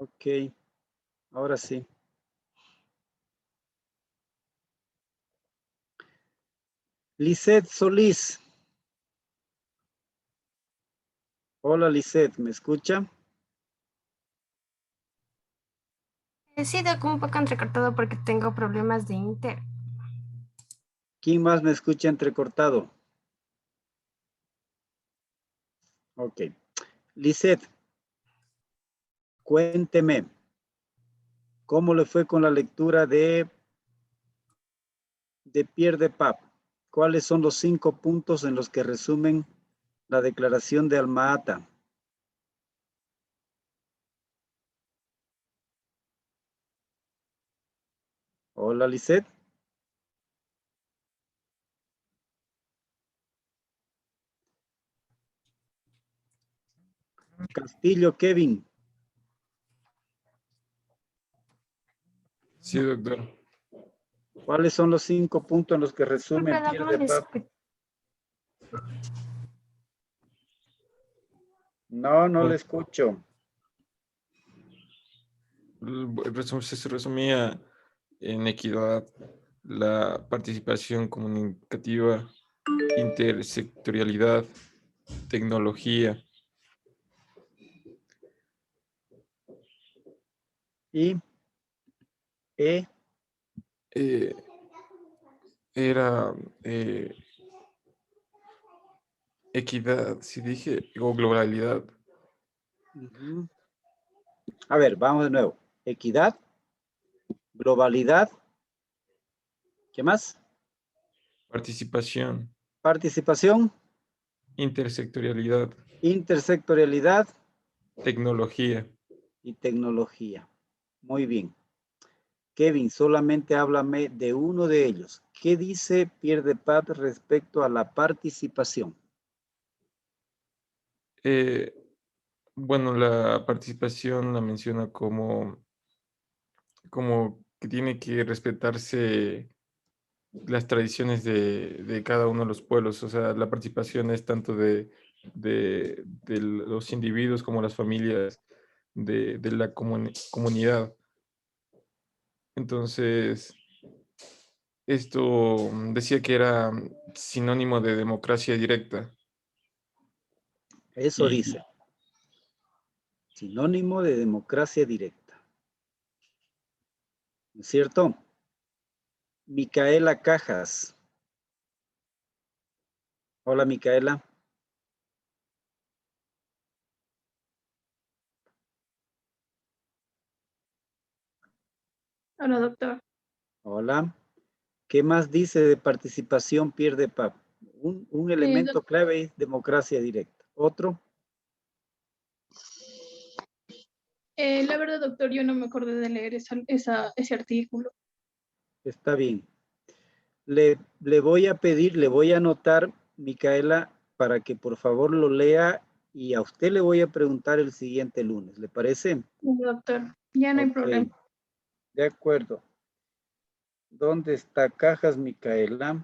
Ok, ahora sí. Lisette Solís. Hola Lisette, ¿me escucha? Sí, Doc, un poco entrecortado porque tengo problemas de Inter. ¿Quién más me escucha entrecortado? Ok. Lisette, cuénteme, ¿cómo le fue con la lectura de Pierre de Pap? ¿Cuáles son los 5 puntos en los que resumen la declaración de Alma-Ata? Hola Lisette. Castillo Kevin. Sí, doctor. ¿Cuáles son los 5 puntos en los que resumen Disculpe, Doc, Pierre no de le Pap? escucho. No, no le Bueno, escucho. se resumía en equidad, la participación comunicativa, intersectorialidad, tecnología. Y E. eh, Era equidad, si dije, o globalidad, Ujú. A ver, vamos de nuevo. Equidad, globalidad, ¿qué más? participación, Participación, intersectorialidad, intersectorialidad tecnología. y tecnología. Muy bien. Kevin, solamente háblame de uno de ellos. ¿Qué dice Pierre de Pap respecto a la participación? Eh, bueno, la participación la menciona como que tiene que respetarse las tradiciones de cada uno de los pueblos. O sea, la participación es tanto de los individuos como las familias de la comunidad. Entonces, esto decía que era sinónimo de democracia directa. Eso Y dice, sinónimo de democracia directa. ¿No es cierto? Micaela Cajas. Hola, Micaela. Hola, doctor. Hola. ¿Qué más dice de participación Pierre de Pap? Un elemento clave es democracia directa. Otro, La verdad, doctor, yo no me acordé de leer ese artículo. está bien. Le voy a pedir, le voy a anotar, Micaela, para que por favor lo lea y a usted le voy a preguntar el siguiente lunes. ¿Le parece? Doctor, ya no hay Ok, problema. de acuerdo. ¿Dónde está Cajas, Micaela?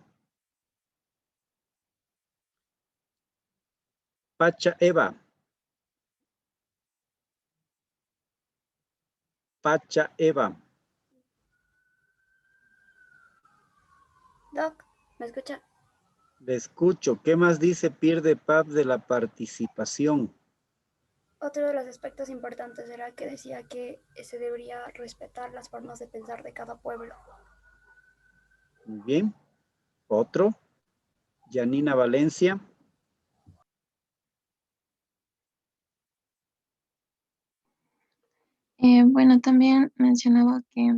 Pacha Eva. Pacha Eva. Doc, ¿me escucha? Le escucho. ¿Qué más dice Pierre de Pap de la participación? Otro de los aspectos importantes era que decía que se debería respetar las formas de pensar de cada pueblo. Muy bien. Otro. Yanina Valencia. Bueno, también mencionaba que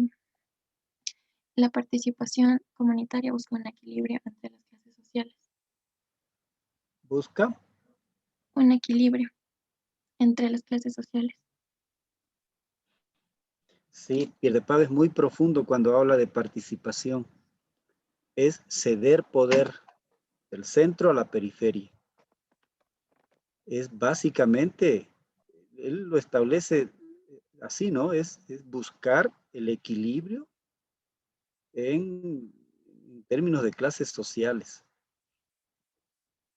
la participación comunitaria busca un equilibrio entre las clases sociales. Busca. Un equilibrio entre las clases sociales. Sí, Pierre de Pab es muy profundo cuando habla de participación. Es ceder poder del centro a la periferia. Es básicamente, él lo establece así, ¿no? Es buscar el equilibrio en términos de clases sociales.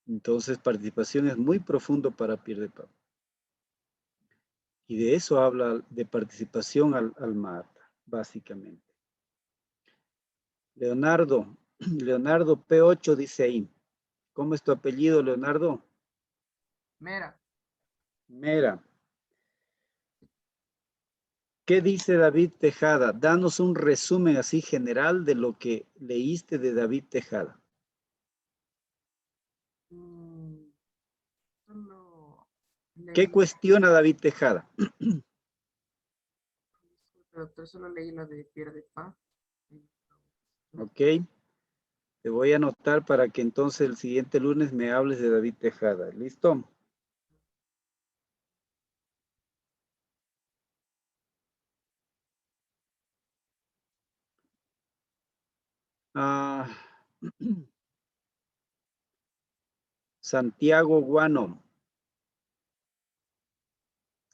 Entonces, participación es muy profundo para Pierre de Pab. Y de eso habla de participación al MATA, básicamente. Leonardo, Leonardo P8 dice ahí. ¿Cómo es tu apellido, Leonardo? Mera. Mera. ¿Qué dice David Tejada? Danos un resumen así general de lo que leíste de David Tejada. Solo ¿Qué leí, cuestiona David Tejada? doctor, solo leí la de Pierre de Paz. Ok. Te voy a anotar para que entonces el siguiente lunes me hables de David Tejada. ¿Listo? Ah, Santiago Guano.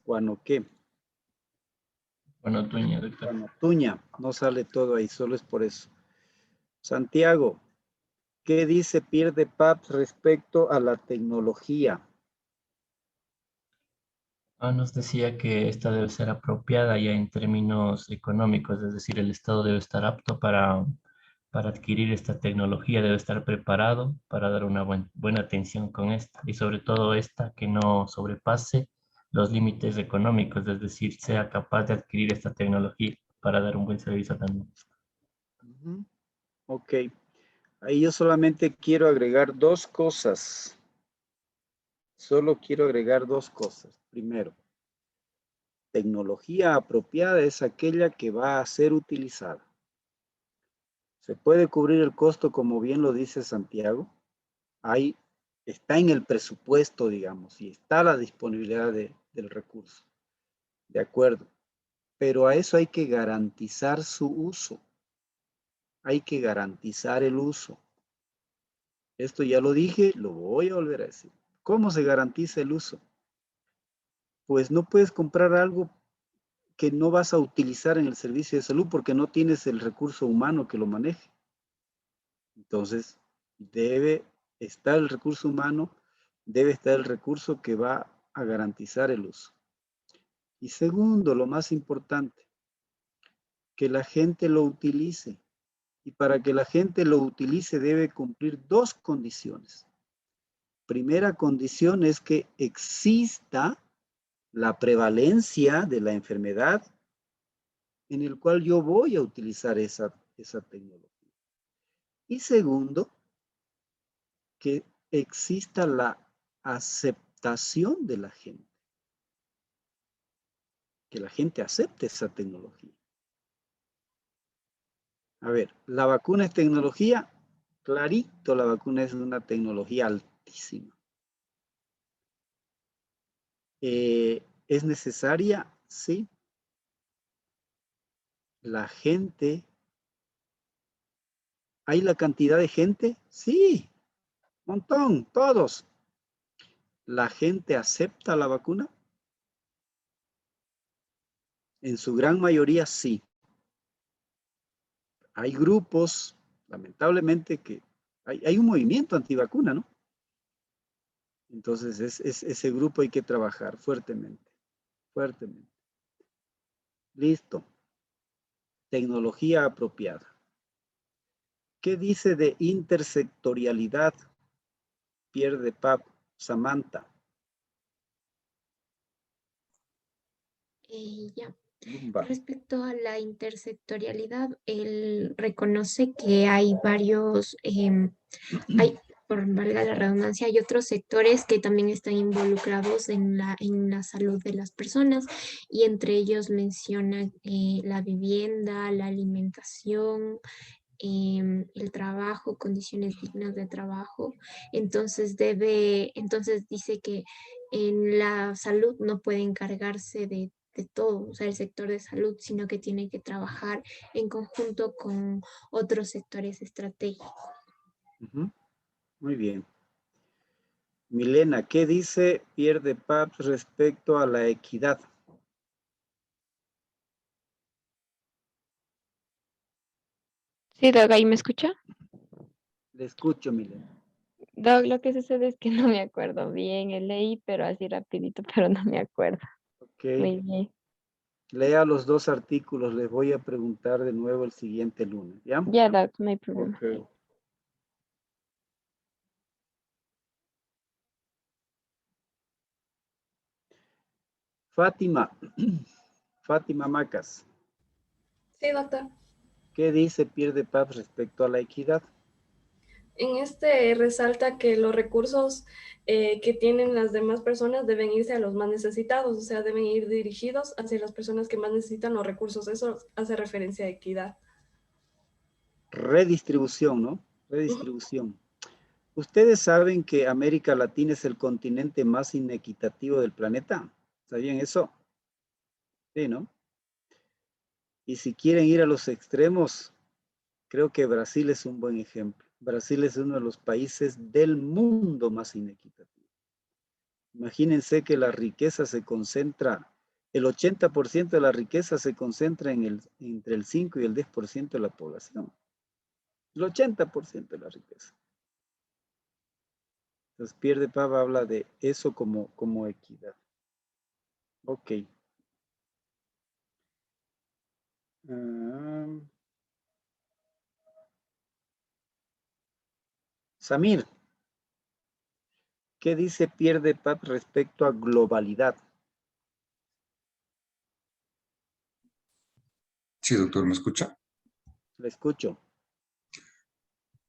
¿Guano qué? Bueno, Toño, doctor. Guano Tuña. No sale todo ahí, solo es por eso. Santiago, ¿qué dice Pierre de Paps respecto a la tecnología? Nos decía que esta debe ser apropiada ya en términos económicos, es decir, el Estado debe estar apto para adquirir esta tecnología, debe estar preparado para dar una buena atención con esta y sobre todo esta que no sobrepase los límites económicos, es decir, sea capaz de adquirir esta tecnología para dar un buen servicio también. Ok. Ahí yo solamente quiero agregar dos cosas. Solo quiero agregar dos cosas. Primero, tecnología apropiada es aquella que va a ser utilizada. ¿Se puede cubrir el costo como bien lo dice Santiago? Ahí está en el presupuesto, digamos, y está la disponibilidad del recurso. De acuerdo. Pero a eso hay que garantizar su uso. Hay que garantizar el uso. Esto ya lo dije, lo voy a volver a decir. ¿Cómo se garantiza el uso? Pues no puedes comprar algo que no vas a utilizar en el servicio de salud porque no tienes el recurso humano que lo maneje. Entonces, debe estar el recurso humano, debe estar el recurso que va a garantizar el uso. Y segundo, lo más importante, que la gente lo utilice. Y para que la gente lo utilice debe cumplir dos condiciones. Primera condición es que exista la prevalencia de la enfermedad en el cual yo voy a utilizar esa tecnología. Y segundo, que exista la aceptación de la gente. Que la gente acepte esa tecnología. A ver, ¿la vacuna es tecnología? Clarito, la vacuna es una tecnología altísima. ¿Es necesaria? Sí. La gente. ¿Hay la cantidad de gente? Sí. Montón, todos. ¿La gente acepta la vacuna? En su gran mayoría sí. Hay grupos, lamentablemente, que hay un movimiento antivacuna, ¿no? Entonces, ese grupo hay que trabajar fuertemente, fuertemente. Listo. Tecnología apropiada. ¿Qué dice de intersectorialidad? Pierre de Pap, Samantha. Ya. Lumba. Respecto a la intersectorialidad, él reconoce que hay varios, por valga la redundancia, hay otros sectores que también están involucrados en la salud de las personas y entre ellos menciona la vivienda, la alimentación, el trabajo, condiciones dignas de trabajo. Entonces dice que en la salud no puede encargarse de todo, o sea, el sector de salud, sino que tiene que trabajar en conjunto con otros sectores estratégicos. Muy bien. Milena, ¿qué dice Pierre de Paps respecto a la equidad? Sí, Doc, ¿ahí me escucha? Le escucho, Milena. Doc, lo que sucede es que no me acuerdo bien, leí, pero así rapidito, pero no me acuerdo. Ok, Ok. Muy bien. Lea los dos artículos. Les voy a preguntar de nuevo el siguiente lunes. ¿Ya? Yeah, that's my problem. Ok. Fátima. Fátima Macas. Sí, doctor. ¿Qué dice Pierre de Paz respecto a la equidad? En este resalta que los recursos que tienen las demás personas deben irse a los más necesitados, o sea, deben ir dirigidos hacia las personas que más necesitan los recursos. Eso hace referencia a equidad. Redistribución, ¿no? Redistribución. Ustedes saben que América Latina es el continente más inequitativo del planeta. ¿Sabían eso? Sí, ¿no? Y si quieren ir a los extremos, creo que Brasil es un buen ejemplo. Brasil es uno de los países del mundo más inequitativo. Imagínense que la riqueza se concentra, el 80% de la riqueza se concentra entre el 5 y el 10% de la población. El 80% de la riqueza. Entonces, Pierre de Pava habla de eso como equidad. Ok. Samir, ¿qué dice Pierre de Paz respecto a globalidad? Sí, doctor, ¿me escucha? Le escucho.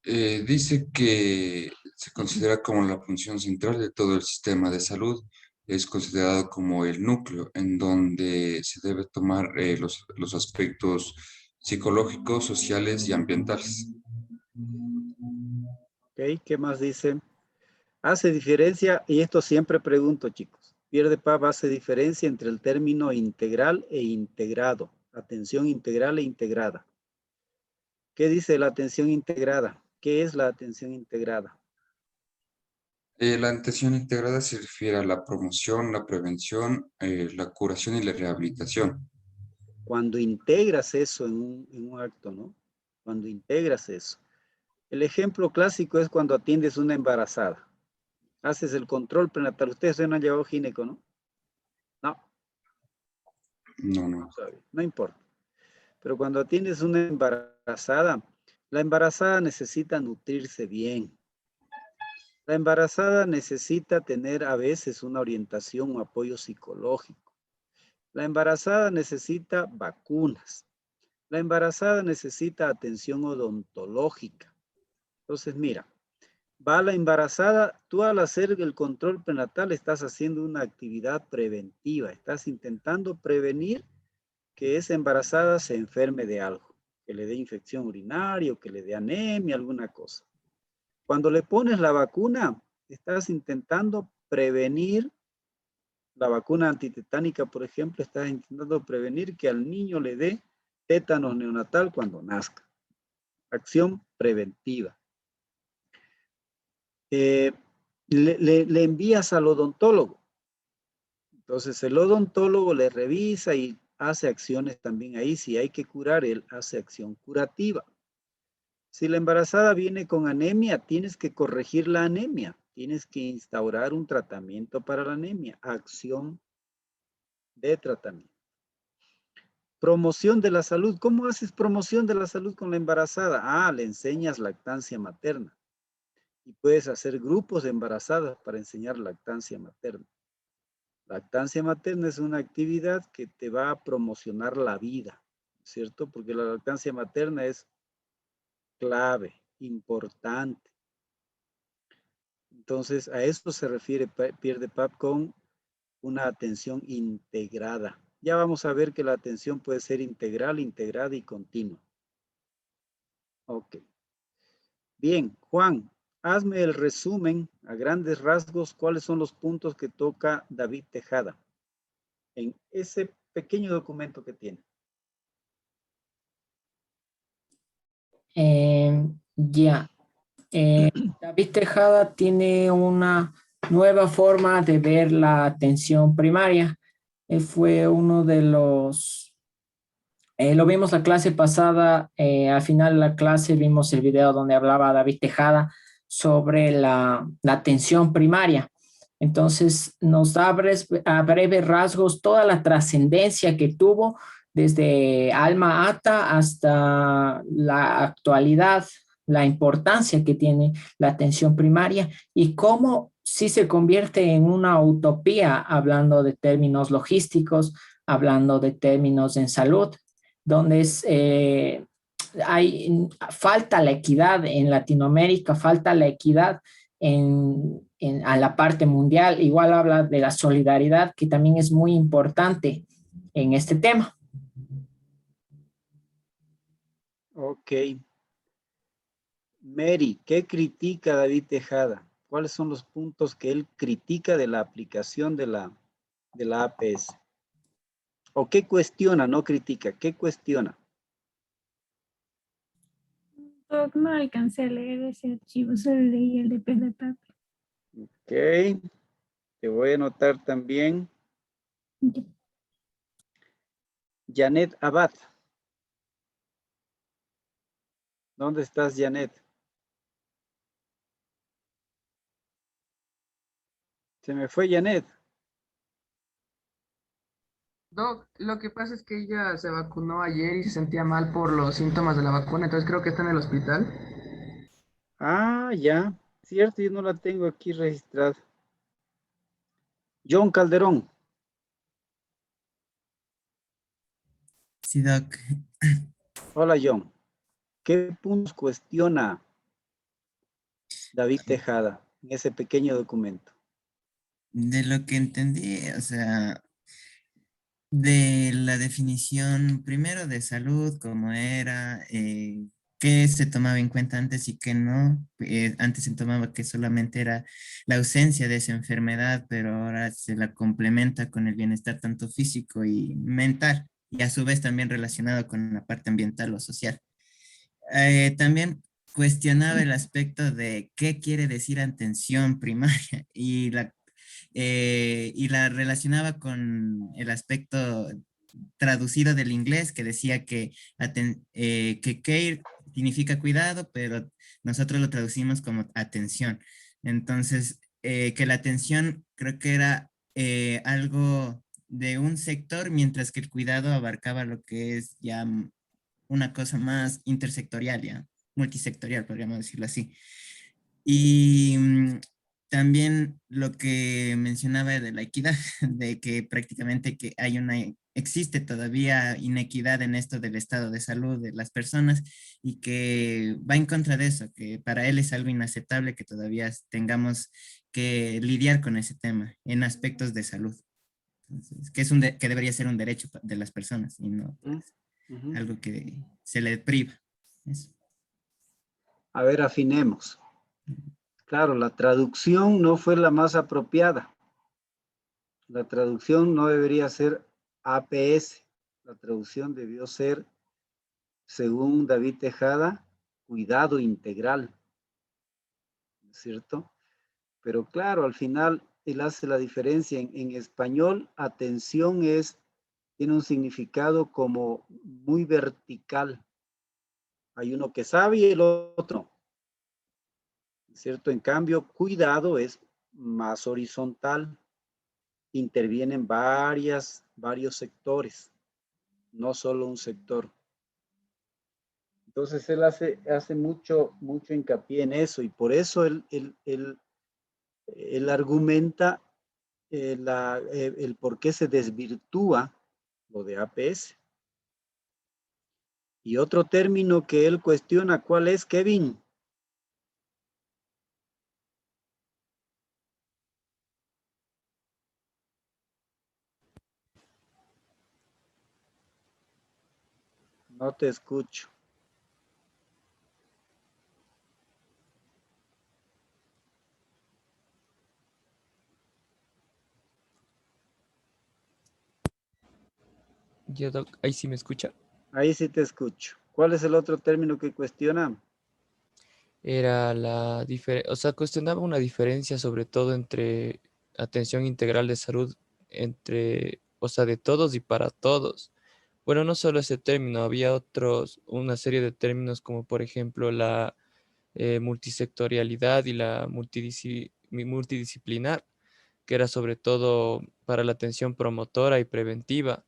Dice que se considera como la función central de todo el sistema de salud, es considerado como el núcleo en donde se debe tomar los aspectos psicológicos, sociales y ambientales. Ok, ¿qué más dice? Hace diferencia, y esto siempre pregunto, chicos, Pierre de Paz hace diferencia entre el término integral e integrado, atención integral e integrada. ¿Qué dice la atención integrada? ¿Qué es la atención integrada? La atención integrada se refiere a la promoción, la prevención, la curación y la rehabilitación. Cuando integras eso en un acto, ¿no? Cuando integras eso. El ejemplo clásico es cuando atiendes una embarazada. Haces el control prenatal. Ustedes no han llevado gineco, ¿no? No. No. No importa. Pero cuando atiendes una embarazada, la embarazada necesita nutrirse bien. La embarazada necesita tener a veces una orientación o apoyo psicológico. La embarazada necesita vacunas. La embarazada necesita atención odontológica. Entonces, mira, va la embarazada, tú al hacer el control prenatal estás haciendo una actividad preventiva, estás intentando prevenir que esa embarazada se enferme de algo, que le dé infección urinaria o que le dé anemia, alguna cosa. Cuando le pones la vacuna, estás intentando prevenir, la vacuna antitetánica, por ejemplo, estás intentando prevenir que al niño le dé tétanos neonatal cuando nazca. Acción preventiva. Le envías al odontólogo. Entonces el odontólogo le revisa y hace acciones también ahí. Si hay que curar, él hace acción curativa. Si la embarazada viene con anemia, tienes que corregir la anemia. Tienes que instaurar un tratamiento para la anemia. Acción de tratamiento. Promoción de la salud. ¿Cómo haces promoción de la salud con la embarazada? Ah, le enseñas lactancia materna. Y puedes hacer grupos de embarazadas para enseñar lactancia materna. Lactancia materna es una actividad que te va a promocionar la vida, ¿cierto? Porque la lactancia materna es clave, importante. Entonces, a esto se refiere Pierre de Paz con una atención integrada. Ya vamos a ver que la atención puede ser integral, integrada y continua. Ok. Bien, Juan, hazme el resumen a grandes rasgos. ¿Cuáles son los puntos que toca David Tejada en ese pequeño documento que tiene? David Tejada tiene una nueva forma de ver la atención primaria. Fue uno de los... lo vimos la clase pasada, al final de la clase vimos el video donde hablaba David Tejada sobre la atención primaria. Entonces, nos da a breves rasgos toda la trascendencia que tuvo desde Alma Ata hasta la actualidad, la importancia que tiene la atención primaria y cómo sí se convierte en una utopía, hablando de términos logísticos, hablando de términos en salud, donde falta la equidad en Latinoamérica, falta la equidad a la parte mundial. Igual habla de la solidaridad, que también es muy importante en este tema. Ok. Mary, ¿qué critica David Tejada? ¿Cuáles son los puntos que él critica de la aplicación de la APS? ¿O qué cuestiona, no critica? ¿Qué cuestiona? No alcancé a leer ese archivo, solo leí el de PDP. Ok. Te voy a anotar también. Janet Abad. ¿Dónde estás, Janet? Se me fue Janet. Doc, lo que pasa es que ella se vacunó ayer y se sentía mal por los síntomas de la vacuna, entonces creo que está en el hospital. Ah, ya. Cierto, yo no la tengo aquí registrada. John Calderón. Sí, Doc. Hola, John. ¿Qué puntos cuestiona David Tejada en ese pequeño documento? De lo que entendí, o sea, de la definición primero de salud, cómo era, qué se tomaba en cuenta antes y qué no. Antes se tomaba que solamente era la ausencia de esa enfermedad, pero ahora se la complementa con el bienestar tanto físico y mental, y a su vez también relacionado con la parte ambiental o social. También cuestionaba el aspecto de qué quiere decir atención primaria y la relacionaba con el aspecto traducido del inglés que decía que care significa cuidado, pero nosotros lo traducimos como atención. Entonces, que la atención creo que era algo de un sector, mientras que el cuidado abarcaba lo que es ya una cosa más intersectorial, ya, multisectorial, podríamos decirlo así. Y también lo que mencionaba de la equidad, de que prácticamente que existe todavía inequidad en esto del estado de salud de las personas y que va en contra de eso, que para él es algo inaceptable que todavía tengamos que lidiar con ese tema en aspectos de salud. Entonces, que debería ser un derecho de las personas y no algo que se le priva. Eso. A ver, afinemos. Claro, la traducción no fue la más apropiada. La traducción no debería ser APS. La traducción debió ser, según David Tejada, cuidado integral. ¿Cierto? Pero claro, al final él hace la diferencia. En español, atención tiene un significado como muy vertical. Hay uno que sabe y el otro. ¿Cierto? En cambio, cuidado es más horizontal. Intervienen varios sectores, no solo un sector. Entonces él hace mucho hincapié en eso y por eso él argumenta el por qué se desvirtúa lo de APS. Y otro término que él cuestiona, ¿cuál es, Kevin? No te escucho. Ya, Doc, ahí sí me escucha. Ahí sí te escucho. ¿Cuál es el otro término que cuestiona? Era o sea, cuestionaba una diferencia sobre todo entre atención integral de salud o sea, de todos y para todos. Bueno, no solo ese término, había una serie de términos como por ejemplo la multisectorialidad y la multidisciplinar. que era sobre todo para la atención promotora y preventiva,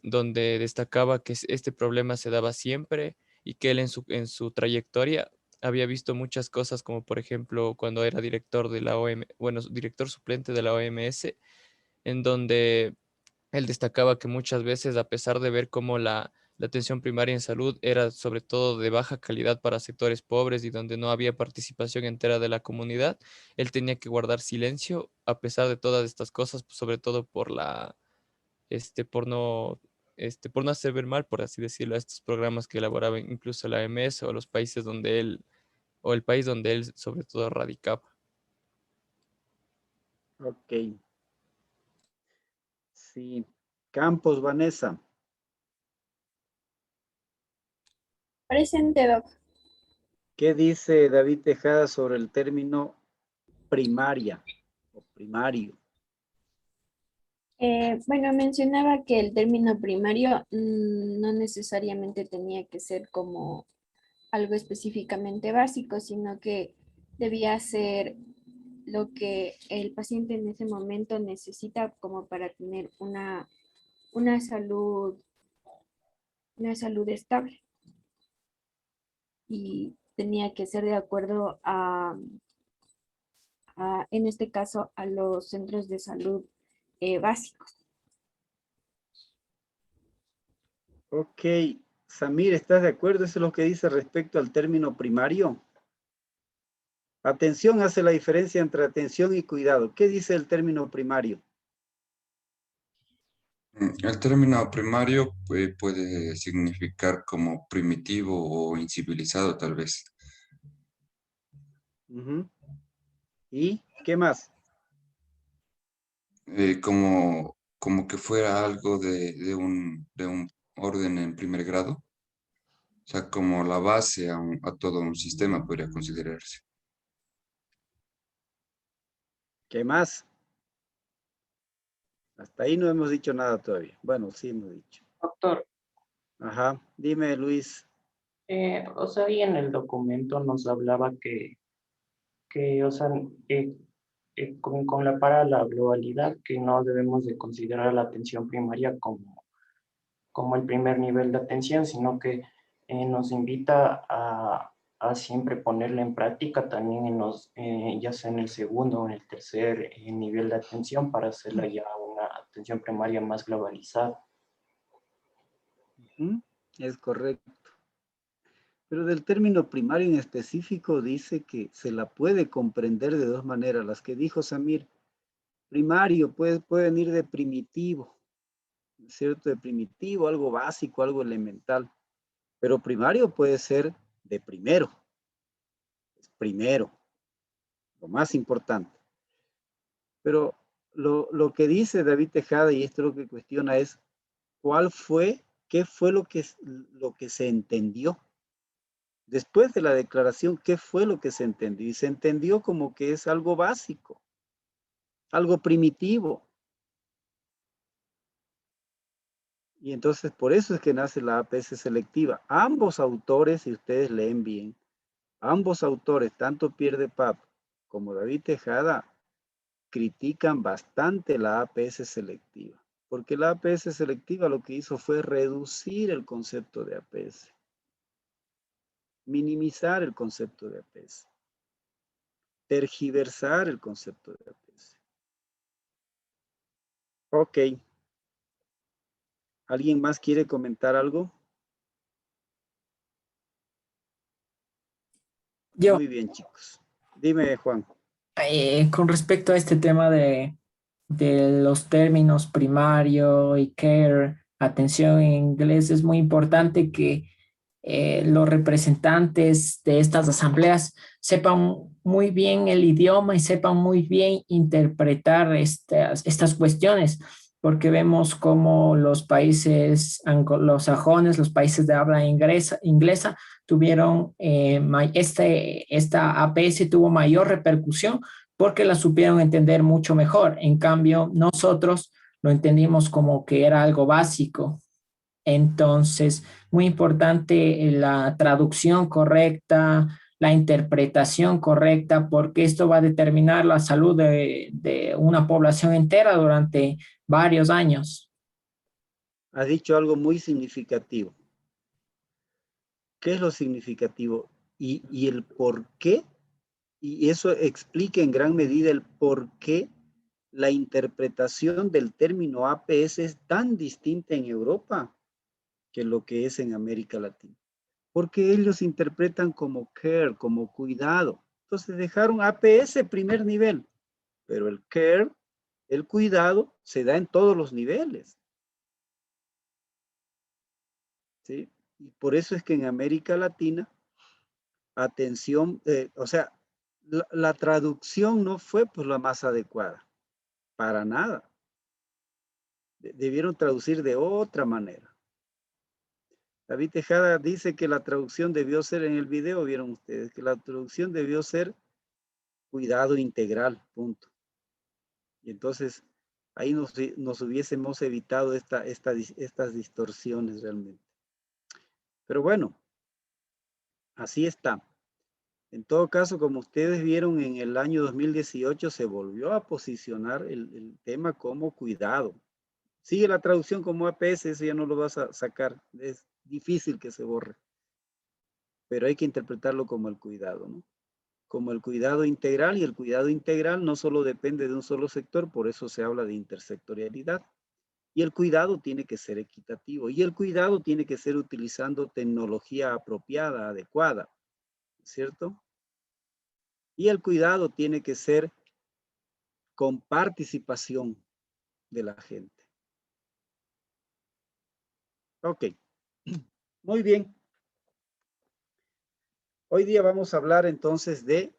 donde destacaba que este problema se daba siempre y que él en su trayectoria había visto muchas cosas, como por ejemplo cuando era director de la director suplente de la OMS, en donde él destacaba que muchas veces, a pesar de ver cómo la atención primaria en salud era sobre todo de baja calidad para sectores pobres y donde no había participación entera de la comunidad, él tenía que guardar silencio a pesar de todas estas cosas, pues, sobre todo por por no hacer ver mal, por así decirlo, a estos programas que elaboraba incluso la OMS o los países donde o el país donde él sobre todo radicaba. Ok. Sí. Campos, Vanessa. Presente, Doc. ¿Qué dice David Tejada sobre el término primaria o primario? Bueno, mencionaba que el término primario no necesariamente tenía que ser como algo específicamente básico, sino que debía ser lo que el paciente en ese momento necesita como para tener una salud estable. Y tenía que ser de acuerdo en este caso, a los centros de salud básicos. Ok. Samir, ¿estás de acuerdo? Eso es lo que dice respecto al término primario. Atención hace la diferencia entre atención y cuidado. ¿Qué dice el término primario? El término primario puede significar como primitivo o incivilizado, tal vez. ¿Y qué más? Como que fuera algo de un orden en primer grado. O sea, como la base a todo un sistema podría considerarse. ¿Qué más? Hasta ahí no hemos dicho nada todavía. Bueno, sí hemos dicho. Doctor, Ajá. Dime, Luis. o sea, ahí en el documento nos hablaba o sea, con para la globalidad, que no debemos de considerar la atención primaria como el primer nivel de atención, sino que nos invita a siempre ponerla en práctica también ya sea en el segundo o en el tercer nivel de atención para hacerla ya una atención primaria más globalizada. Es correcto. Pero del término primario en específico dice que se la puede comprender de dos maneras. Las que dijo Samir. Primario puede venir de primitivo, ¿cierto? De primitivo, algo básico, algo elemental. Pero primario puede ser de primero. Es primero. Lo más importante. Pero lo que dice David Tejada, y esto es lo que cuestiona, es qué fue lo que se entendió. Después de la declaración, ¿qué fue lo que se entendió? Y se entendió como que es algo básico, algo primitivo. Y entonces por eso es que nace la APS selectiva. Ambos autores, si ustedes leen bien, ambos autores, tanto Pierre de Pape como David Tejada, critican bastante la APS selectiva. Porque la APS selectiva lo que hizo fue reducir el concepto de APS. Minimizar el concepto de APS. Tergiversar el concepto de APS. Ok. ¿Alguien más quiere comentar algo? Yo. Muy bien, chicos. Dime, Juan. Con respecto a este tema de los términos primario y care, atención en inglés, es muy importante que los representantes de estas asambleas sepan muy bien el idioma y sepan muy bien interpretar estas cuestiones, porque vemos cómo los países anglosajones, los países de habla inglesa tuvieron, esta APS tuvo mayor repercusión porque la supieron entender mucho mejor. En cambio, nosotros lo entendimos como que era algo básico. Entonces, muy importante la traducción correcta, la interpretación correcta, porque esto va a determinar la salud de una población entera durante varios años. Ha dicho algo muy significativo. ¿Qué es lo significativo? Y el por qué, y eso explica en gran medida el por qué la interpretación del término APS es tan distinta en Europa que lo que es en América Latina. Porque ellos interpretan como care, como cuidado. Entonces dejaron APS primer nivel, pero el care, el cuidado, se da en todos los niveles. ¿Sí? Y por eso es que en América Latina, atención, o sea, la traducción no fue pues la más adecuada, para nada. Debieron traducir de otra manera. David Tejada dice que la traducción debió ser, en el video vieron ustedes, que la traducción debió ser cuidado integral, punto. Y entonces ahí nos hubiésemos evitado estas distorsiones realmente. Pero bueno, así está. En todo caso, como ustedes vieron, en el año 2018 se volvió a posicionar el tema como cuidado. Sigue la traducción como APS, eso ya no lo vas a sacar. Es difícil que se borre. Pero hay que interpretarlo como el cuidado, ¿no? Como el cuidado integral, y el cuidado integral no solo depende de un solo sector, por eso se habla de intersectorialidad. Y el cuidado tiene que ser equitativo, y el cuidado tiene que ser utilizando tecnología apropiada, adecuada, ¿cierto? Y el cuidado tiene que ser con participación de la gente. Ok, muy bien. Hoy día vamos a hablar entonces de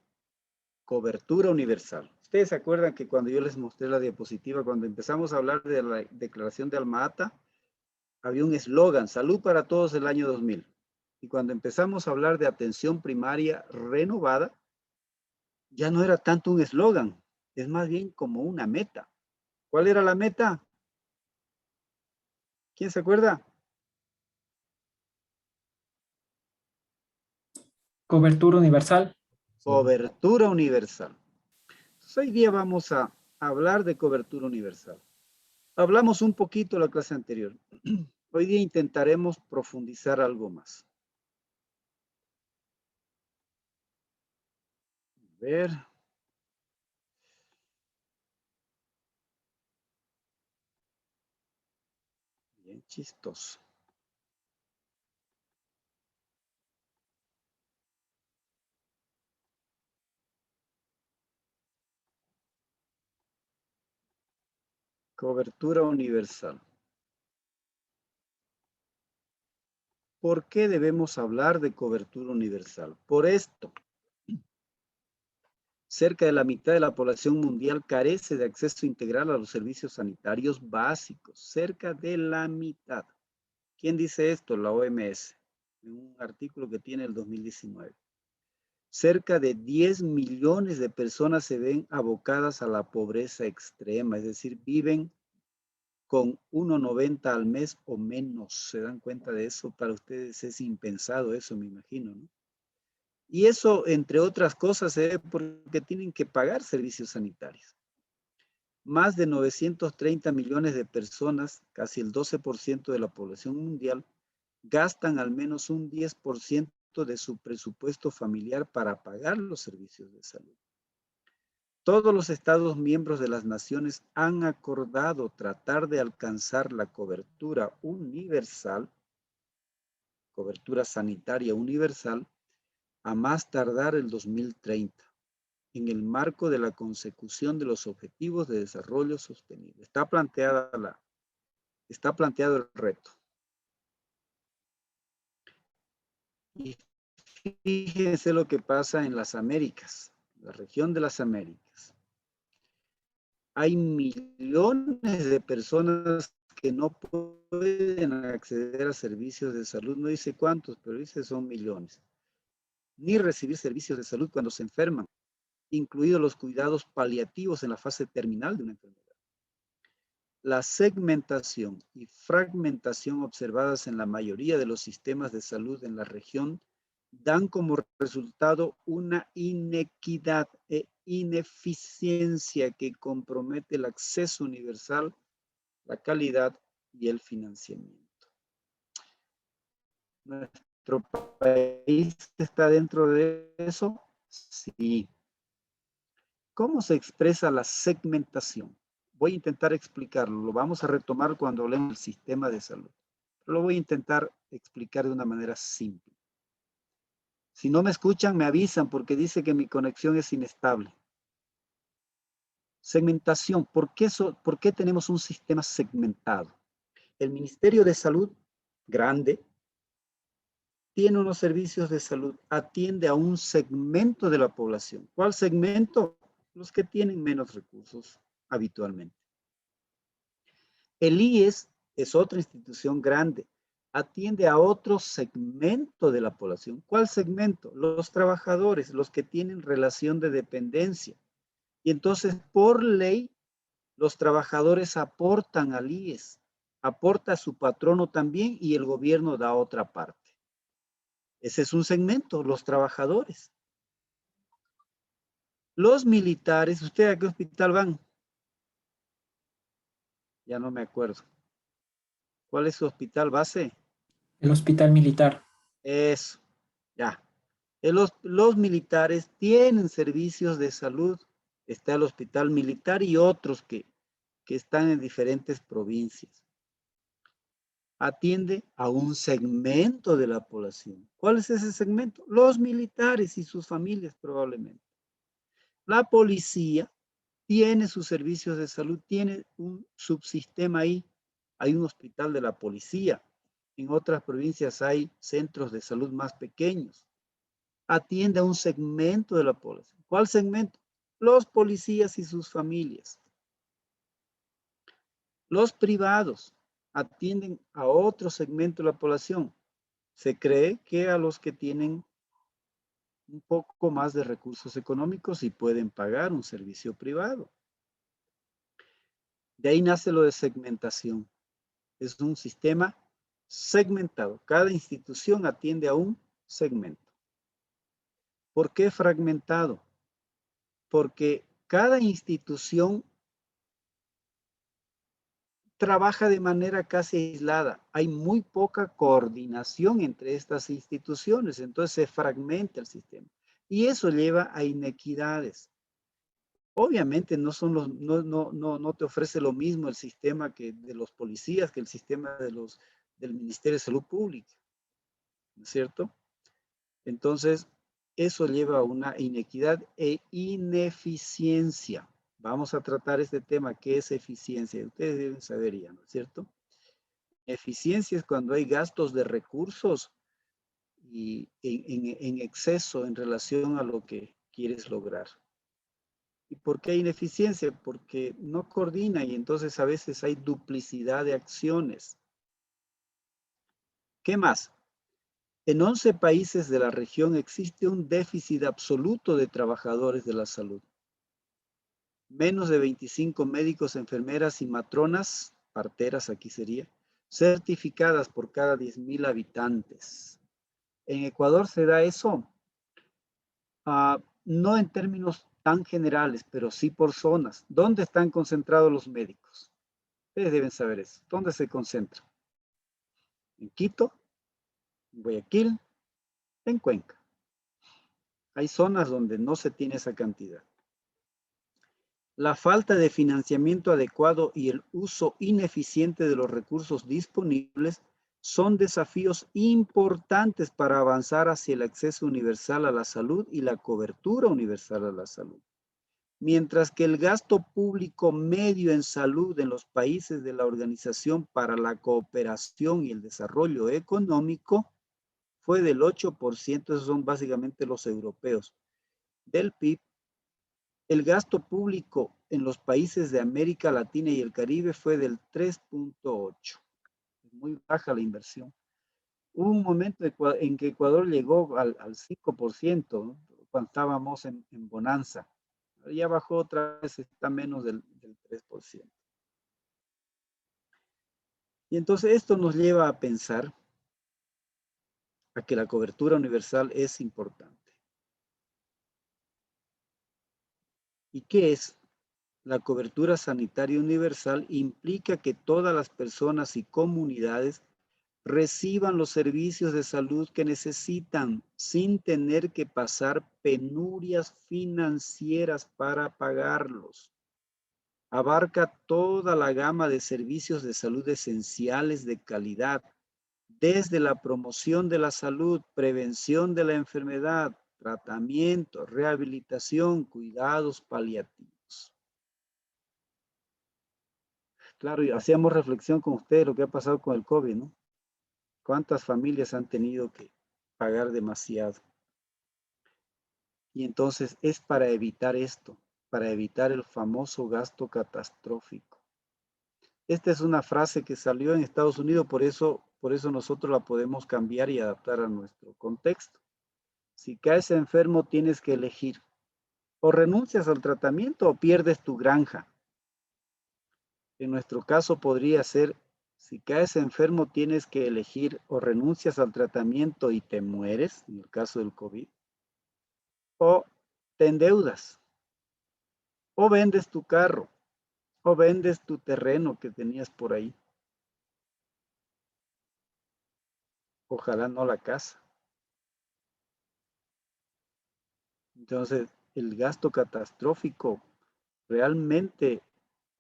cobertura universal. Ustedes se acuerdan que cuando yo les mostré la diapositiva, cuando empezamos a hablar de la Declaración de Alma-Ata, había un eslogan, salud para todos el año 2000. Y cuando empezamos a hablar de atención primaria renovada, ya no era tanto un eslogan, es más bien como una meta. ¿Cuál era la meta? ¿Quién se acuerda? Cobertura universal. Cobertura universal. Entonces, hoy día vamos a hablar de cobertura universal. Hablamos un poquito la clase anterior. Hoy día intentaremos profundizar algo más. A ver. Bien chistoso. Cobertura universal. ¿Por qué debemos hablar de cobertura universal? Por esto. Cerca de la mitad de la población mundial carece de acceso integral a los servicios sanitarios básicos. Cerca de la mitad. ¿Quién dice esto? La OMS. En un artículo que tiene el 2019. Cerca de 10 millones de personas se ven abocadas a la pobreza extrema, es decir, viven con 1.90 al mes o menos. ¿Se dan cuenta de eso? Para ustedes es impensado eso, me imagino, ¿no? Y eso, entre otras cosas, se debe porque tienen que pagar servicios sanitarios. Más de 930 millones de personas, casi el 12% de la población mundial, gastan al menos un 10% de su presupuesto familiar para pagar los servicios de salud. Todos los Estados miembros de las naciones han acordado tratar de alcanzar la cobertura universal, cobertura sanitaria universal, a más tardar el 2030, en el marco de la consecución de los objetivos de desarrollo sostenible. Está planteado el reto. Y fíjense lo que pasa en las Américas, la región de las Américas. Hay millones de personas que no pueden acceder a servicios de salud. No dice cuántos, pero dice son millones. Ni recibir servicios de salud cuando se enferman, incluidos los cuidados paliativos en la fase terminal de una enfermedad. La segmentación y fragmentación observadas en la mayoría de los sistemas de salud en la región dan como resultado una inequidad e ineficiencia que compromete el acceso universal, la calidad y el financiamiento. ¿Nuestro país está dentro de eso? Sí. ¿Cómo se expresa la segmentación? Voy a intentar explicarlo. Lo vamos a retomar cuando hablemos del sistema de salud. Lo voy a intentar explicar de una manera simple. Si no me escuchan, me avisan porque dice que mi conexión es inestable. Segmentación. ¿Por qué tenemos un sistema segmentado? El Ministerio de Salud, grande, tiene unos servicios de salud, atiende a un segmento de la población. ¿Cuál segmento? Los que tienen menos recursos habitualmente. El IES es otra institución grande, atiende a otro segmento de la población. ¿Cuál segmento? Los trabajadores, los que tienen relación de dependencia. Y entonces, por ley, los trabajadores aportan al IES, aporta a su patrono también y el gobierno da otra parte. Ese es un segmento, los trabajadores. Los militares, ¿usted a qué hospital van? Ya no me acuerdo. ¿Cuál es su hospital base? El hospital militar. Eso, ya. Los militares tienen servicios de salud. Está el hospital militar y otros que están en diferentes provincias. Atiende a un segmento de la población. ¿Cuál es ese segmento? Los militares y sus familias probablemente. La policía tiene sus servicios de salud, tiene un subsistema ahí. Hay un hospital de la policía. En otras provincias hay centros de salud más pequeños. Atiende a un segmento de la población. ¿Cuál segmento? Los policías y sus familias. Los privados atienden a otro segmento de la población. Se cree que a los que tienen un poco más de recursos económicos y pueden pagar un servicio privado. De ahí nace lo de segmentación. Es un sistema segmentado. Cada institución atiende a un segmento. ¿Por qué fragmentado? Porque cada institución trabaja de manera casi aislada. Hay muy poca coordinación entre estas instituciones, entonces se fragmenta el sistema. Y eso lleva a inequidades. Obviamente no te ofrece lo mismo el sistema que de los policías que el sistema del Ministerio de Salud Pública, ¿no es cierto? Entonces, eso lleva a una inequidad e ineficiencia. Vamos a tratar este tema, ¿qué es eficiencia? Ustedes deben saber ya, ¿no es cierto? Eficiencia es cuando hay gastos de recursos y en exceso en relación a lo que quieres lograr. ¿Y por qué hay ineficiencia? Porque no coordina y entonces a veces hay duplicidad de acciones. ¿Qué más? En 11 países de la región existe un déficit absoluto de trabajadores de la salud. Menos de 25 médicos, enfermeras y matronas, parteras aquí sería, certificadas por cada 10,000 habitantes. En Ecuador se da eso, no en términos tan generales, pero sí por zonas. ¿Dónde están concentrados los médicos? Ustedes deben saber eso. ¿Dónde se concentran? En Quito, en Guayaquil, en Cuenca. Hay zonas donde no se tiene esa cantidad. La falta de financiamiento adecuado y el uso ineficiente de los recursos disponibles son desafíos importantes para avanzar hacia el acceso universal a la salud y la cobertura universal a la salud. Mientras que el gasto público medio en salud en los países de la Organización para la Cooperación y el Desarrollo Económico fue del 8%, esos son básicamente los europeos, del PIB. El gasto público en los países de América Latina y el Caribe fue del 3.8%. Muy baja la inversión. Hubo un momento en que Ecuador llegó al 5%, ¿no? Cuando estábamos en bonanza. Ya bajó otra vez, está menos del 3%. Y entonces esto nos lleva a pensar a que la cobertura universal es importante. ¿Y qué es? La cobertura sanitaria universal implica que todas las personas y comunidades reciban los servicios de salud que necesitan sin tener que pasar penurias financieras para pagarlos. Abarca toda la gama de servicios de salud esenciales de calidad, desde la promoción de la salud, prevención de la enfermedad, tratamiento, rehabilitación, cuidados paliativos. Claro, y hacíamos reflexión con ustedes lo que ha pasado con el COVID, ¿no? ¿Cuántas familias han tenido que pagar demasiado? Y entonces es para evitar esto, para evitar el famoso gasto catastrófico. Esta es una frase que salió en Estados Unidos, por eso nosotros la podemos cambiar y adaptar a nuestro contexto. Si caes enfermo, tienes que elegir. O renuncias al tratamiento o pierdes tu granja. En nuestro caso podría ser, si caes enfermo, tienes que elegir o renuncias al tratamiento y te mueres, en el caso del COVID, o te endeudas, o vendes tu carro, o vendes tu terreno que tenías por ahí. Ojalá no la casa. Entonces, el gasto catastrófico realmente,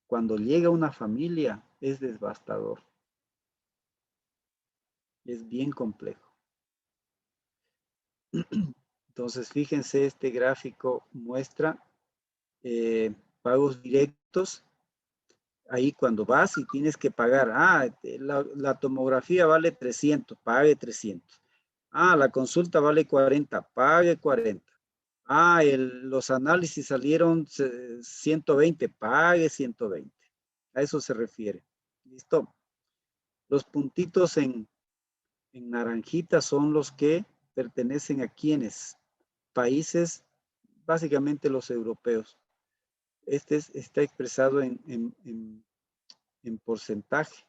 cuando llega una familia, es devastador. Es bien complejo. Entonces, fíjense, este gráfico muestra pagos directos. Ahí cuando vas y tienes que pagar, la tomografía vale 300, pague 300. La consulta vale 40, pague 40. Los análisis salieron 120, pague 120. A eso se refiere. ¿Listo? Los puntitos en naranjita son los que pertenecen a quienes, países, básicamente los europeos. Está expresado en porcentaje.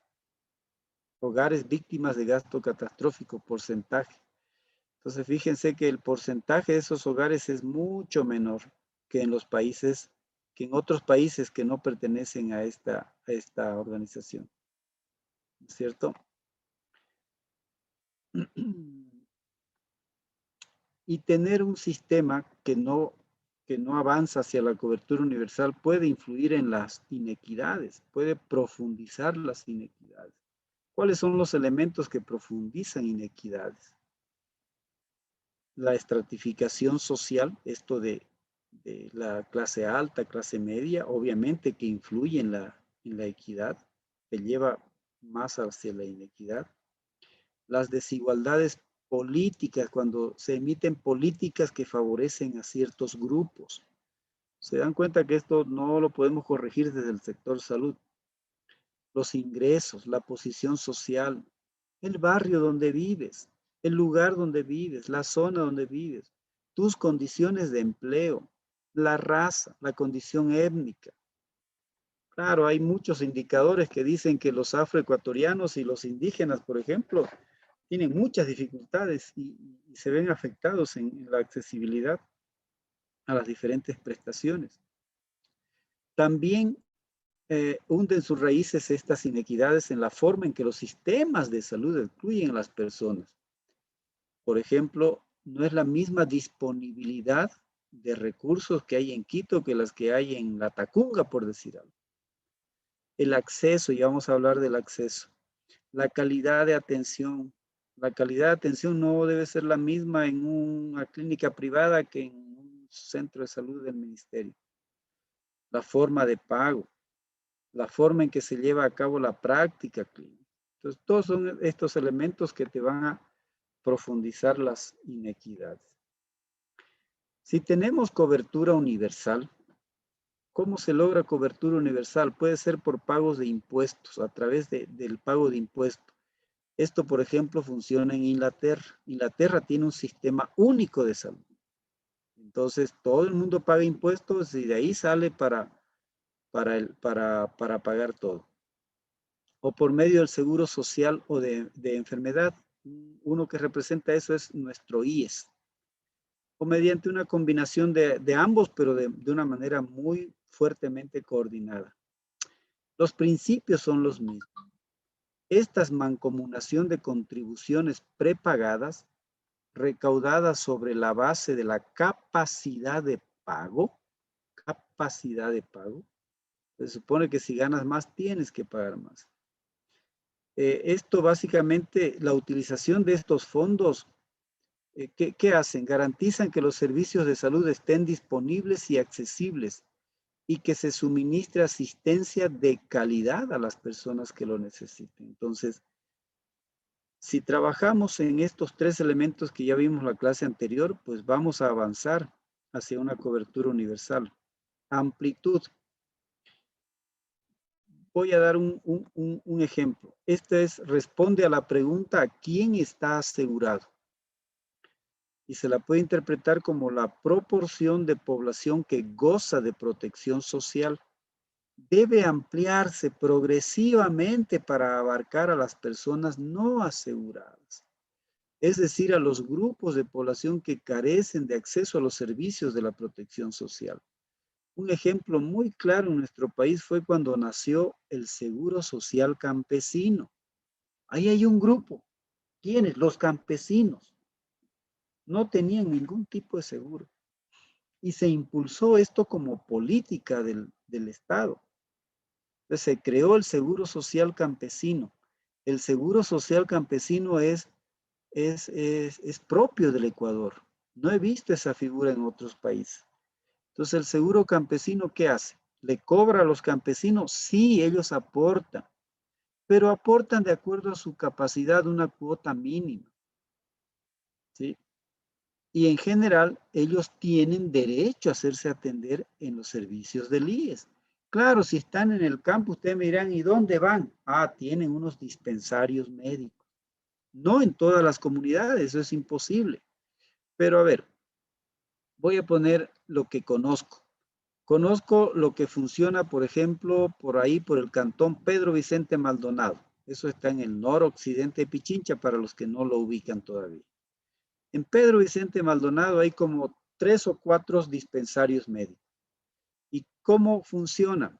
Hogares víctimas de gasto catastrófico, porcentaje. Entonces, fíjense que el porcentaje de esos hogares es mucho menor que en otros países que no pertenecen a esta organización. ¿Cierto? Y tener un sistema que no avanza hacia la cobertura universal puede influir en las inequidades, puede profundizar las inequidades. ¿Cuáles son los elementos que profundizan inequidades? La estratificación social, esto de la clase alta, clase media, obviamente que influye en la equidad, que lleva más hacia la inequidad. Las desigualdades políticas, cuando se emiten políticas que favorecen a ciertos grupos. Se dan cuenta que esto no lo podemos corregir desde el sector salud. Los ingresos, la posición social, el barrio donde vives, el lugar donde vives, la zona donde vives, tus condiciones de empleo, la raza, la condición étnica. Claro, hay muchos indicadores que dicen que los afroecuatorianos y los indígenas, por ejemplo, tienen muchas dificultades y se ven afectados en la accesibilidad a las diferentes prestaciones. También hunden sus raíces estas inequidades en la forma en que los sistemas de salud excluyen a las personas. Por ejemplo, no es la misma disponibilidad de recursos que hay en Quito que las que hay en La Tacunga, por decir algo. El acceso, ya vamos a hablar del acceso. La calidad de atención. La calidad de atención no debe ser la misma en una clínica privada que en un centro de salud del ministerio. La forma de pago. La forma en que se lleva a cabo la práctica clínica. Entonces, todos son estos elementos que te van a profundizar las inequidades. Si tenemos cobertura universal, ¿cómo se logra cobertura universal? Puede ser por pagos de impuestos, a través del pago de impuestos. Esto, por ejemplo, funciona en Inglaterra. Inglaterra tiene un sistema único de salud. Entonces, todo el mundo paga impuestos y de ahí sale para pagar todo. O por medio del seguro social o de enfermedad. uno que representa eso es nuestro IES, o mediante una combinación de ambos, pero de una manera muy fuertemente coordinada. Los principios son los mismos. Esta es mancomunación de contribuciones prepagadas, recaudadas sobre la base de la capacidad de pago. Capacidad de pago. Se supone que si ganas más, tienes que pagar más. Esto básicamente, la utilización de estos fondos, ¿qué hacen? Garantizan que los servicios de salud estén disponibles y accesibles y que se suministre asistencia de calidad a las personas que lo necesiten. Entonces, si trabajamos en estos tres elementos que ya vimos en la clase anterior, pues vamos a avanzar hacia una cobertura universal. Amplitud. Voy a dar un ejemplo. Este responde a la pregunta, ¿quién está asegurado? Y se la puede interpretar como la proporción de población que goza de protección social. Debe ampliarse progresivamente para abarcar a las personas no aseguradas, es decir, a los grupos de población que carecen de acceso a los servicios de la protección social. Un ejemplo muy claro en nuestro país fue cuando nació el Seguro Social Campesino. Ahí hay un grupo. ¿Quiénes? Los campesinos. No tenían ningún tipo de seguro. Y se impulsó esto como política del Estado. Entonces se creó el Seguro Social Campesino. El Seguro Social Campesino es propio del Ecuador. No he visto esa figura en otros países. Entonces, el seguro campesino, ¿qué hace? ¿Le cobra a los campesinos? Sí, ellos aportan, pero aportan de acuerdo a su capacidad una cuota mínima. ¿Sí? Y en general, ellos tienen derecho a hacerse atender en los servicios del IES. Claro, si están en el campo, ustedes me dirán, ¿y dónde van? Ah, tienen unos dispensarios médicos. No en todas las comunidades, eso es imposible. Pero a ver, voy a poner lo que conozco. Conozco lo que funciona, por ejemplo, por ahí, por el cantón Pedro Vicente Maldonado. Eso está en el noroccidente de Pichincha, para los que no lo ubican todavía. En Pedro Vicente Maldonado hay como 3 o 4 dispensarios médicos. ¿Y cómo funciona?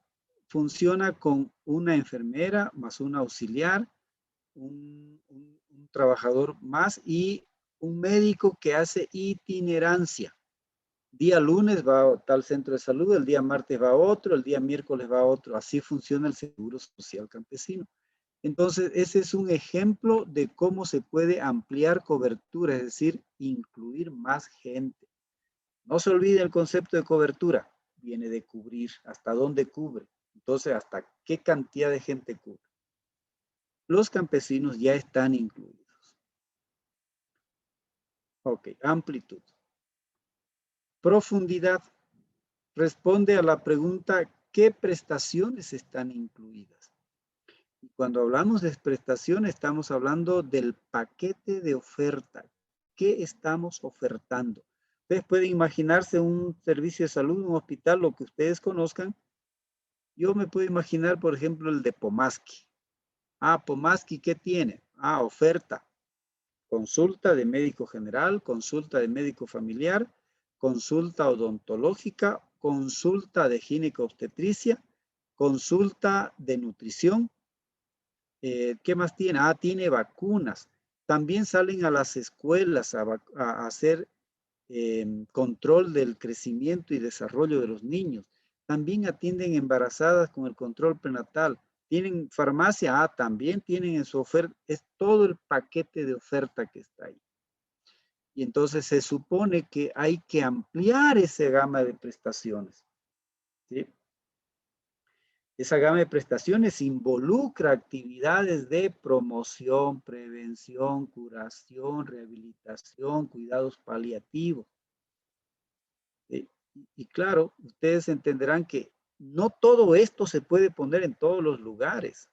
Funciona con una enfermera más un auxiliar, un trabajador más y un médico que hace itinerancia. Día lunes va a tal centro de salud, el día martes va a otro, el día miércoles va a otro. Así funciona el Seguro Social Campesino. Entonces, ese es un ejemplo de cómo se puede ampliar cobertura, es decir, incluir más gente. No se olvide el concepto de cobertura, viene de cubrir, hasta dónde cubre. Entonces, hasta qué cantidad de gente cubre. Los campesinos ya están incluidos. Ok, amplitud. Profundidad. Responde a la pregunta, ¿qué prestaciones están incluidas? Y cuando hablamos de prestaciones, estamos hablando del paquete de oferta. ¿Qué estamos ofertando? Ustedes pueden imaginarse un servicio de salud, un hospital, lo que ustedes conozcan. Yo me puedo imaginar, por ejemplo, el de Pomaski. Ah, Pomaski, ¿qué tiene? Ah, oferta. Consulta de médico general, consulta de médico familiar, consulta odontológica, consulta de gineco-obstetricia, consulta de nutrición. ¿Qué más tiene? Ah, tiene vacunas. También salen a las escuelas a hacer control del crecimiento y desarrollo de los niños. También atienden embarazadas con el control prenatal. ¿Tienen farmacia? Ah, también tienen en su oferta. Es todo el paquete de oferta que está ahí. Y entonces se supone que hay que ampliar esa gama de prestaciones. ¿Sí? Esa gama de prestaciones involucra actividades de promoción, prevención, curación, rehabilitación, cuidados paliativos. Y claro, ustedes entenderán que no todo esto se puede poner en todos los lugares,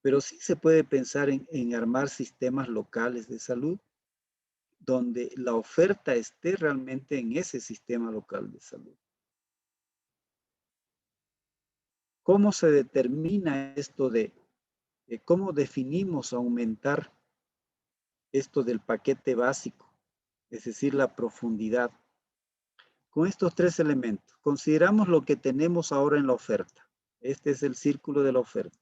pero sí se puede pensar en armar sistemas locales de salud donde la oferta esté realmente en ese sistema local de salud. ¿Cómo se determina esto de cómo definimos aumentar esto del paquete básico, es decir, la profundidad. Con estos tres elementos, consideramos lo que tenemos ahora en la oferta. Este es el círculo de la oferta.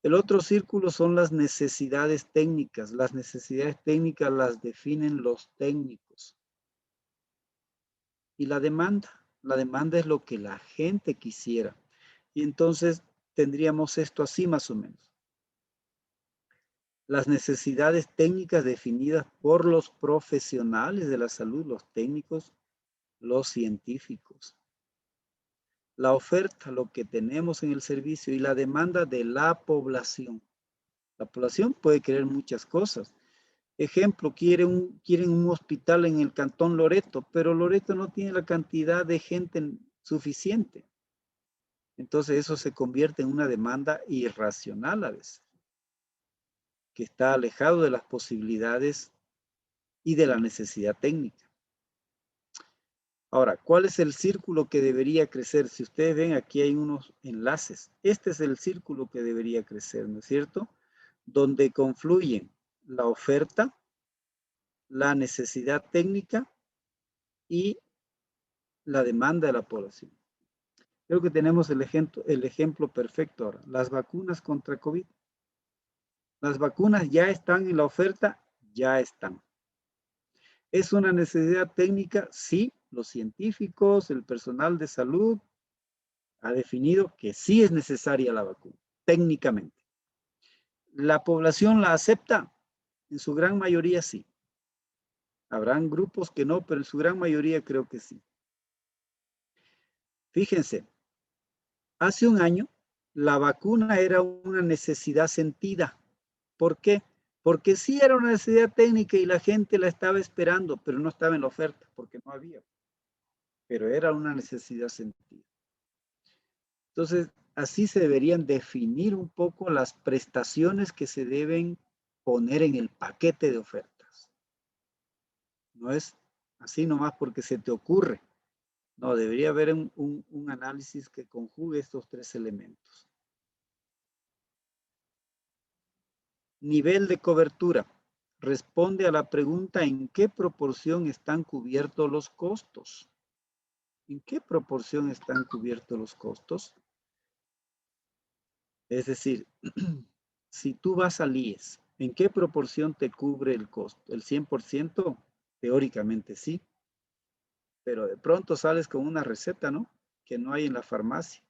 El otro círculo son las necesidades técnicas. Las necesidades técnicas las definen los técnicos. Y la demanda es lo que la gente quisiera. Y entonces tendríamos esto así más o menos. Las necesidades técnicas definidas por los profesionales de la salud, los técnicos, los científicos. La oferta, lo que tenemos en el servicio, y la demanda de la población. La población puede querer muchas cosas. Ejemplo, quieren un hospital en el cantón Loreto, pero Loreto no tiene la cantidad de gente suficiente. Entonces eso se convierte en una demanda irracional a veces, que está alejado de las posibilidades y de la necesidad técnica. Ahora, ¿cuál es el círculo que debería crecer? Si ustedes ven, aquí hay unos enlaces. Este es el círculo que debería crecer, ¿no es cierto? Donde confluyen la oferta, la necesidad técnica y la demanda de la población. Creo que tenemos el ejemplo perfecto ahora. Las vacunas contra COVID. Las vacunas ya están en la oferta, ya están. ¿Es una necesidad técnica? Sí, los científicos, el personal de salud ha definido que sí es necesaria la vacuna, técnicamente. ¿La población la acepta? En su gran mayoría sí. Habrán grupos que no, pero en su gran mayoría creo que sí. Fíjense, hace un año la vacuna era una necesidad sentida. ¿Por qué? Porque sí era una necesidad técnica y la gente la estaba esperando, pero no estaba en la oferta porque no había. Pero era una necesidad sentida. Entonces, así se deberían definir un poco las prestaciones que se deben poner en el paquete de ofertas. No es así nomás porque se te ocurre. No, debería haber un análisis que conjugue estos tres elementos. Nivel de cobertura. Responde a la pregunta ¿en qué proporción están cubiertos los costos? ¿En qué proporción están cubiertos los costos? Es decir, si tú vas al IES, ¿en qué proporción te cubre el costo? ¿El 100%? Teóricamente sí. Pero de pronto sales con una receta, ¿no? Que no hay en la farmacia.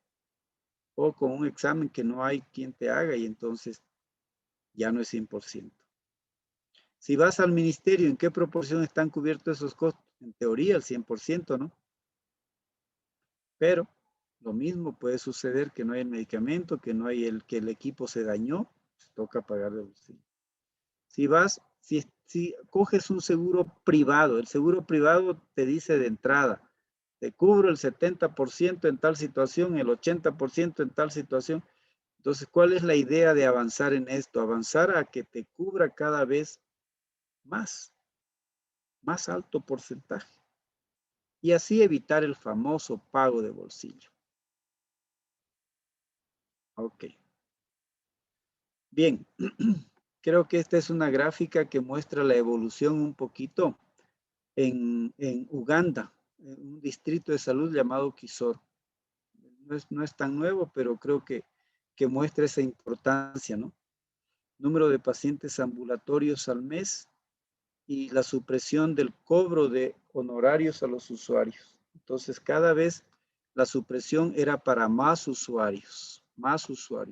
O con un examen que no hay quien te haga y entonces ya no es 100%. Si vas al ministerio, ¿en qué proporción están cubiertos esos costos? En teoría, el 100%, ¿no? Pero lo mismo puede suceder que no hay el medicamento, que no hay que el equipo se dañó, pues toca pagar de bolsillo. Si vas, si coges un seguro privado, el seguro privado te dice de entrada, te cubro el 70% en tal situación, el 80% en tal situación. Entonces, ¿cuál es la idea de avanzar en esto? Avanzar a que te cubra cada vez más alto porcentaje. Y así evitar el famoso pago de bolsillo. Ok. Bien, creo que esta es una gráfica que muestra la evolución un poquito en Uganda, en un distrito de salud llamado Kisoro. No es tan nuevo, pero creo que muestra esa importancia, ¿no? Número de pacientes ambulatorios al mes y la supresión del cobro de honorarios a los usuarios. Entonces, cada vez la supresión era para más usuarios.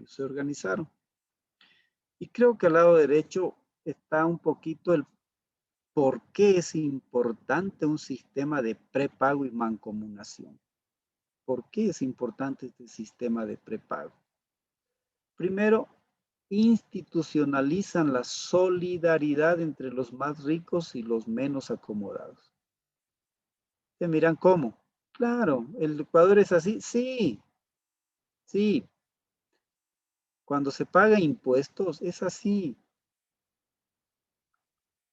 Se organizaron. Y creo que al lado derecho está un poquito el por qué es importante un sistema de prepago y mancomunación. ¿Por qué es importante este sistema de prepago? Primero, institucionalizan la solidaridad entre los más ricos y los menos acomodados. ¿Se miran cómo? Claro, ¿el Ecuador es así? Sí, sí. Cuando se paga impuestos, es así.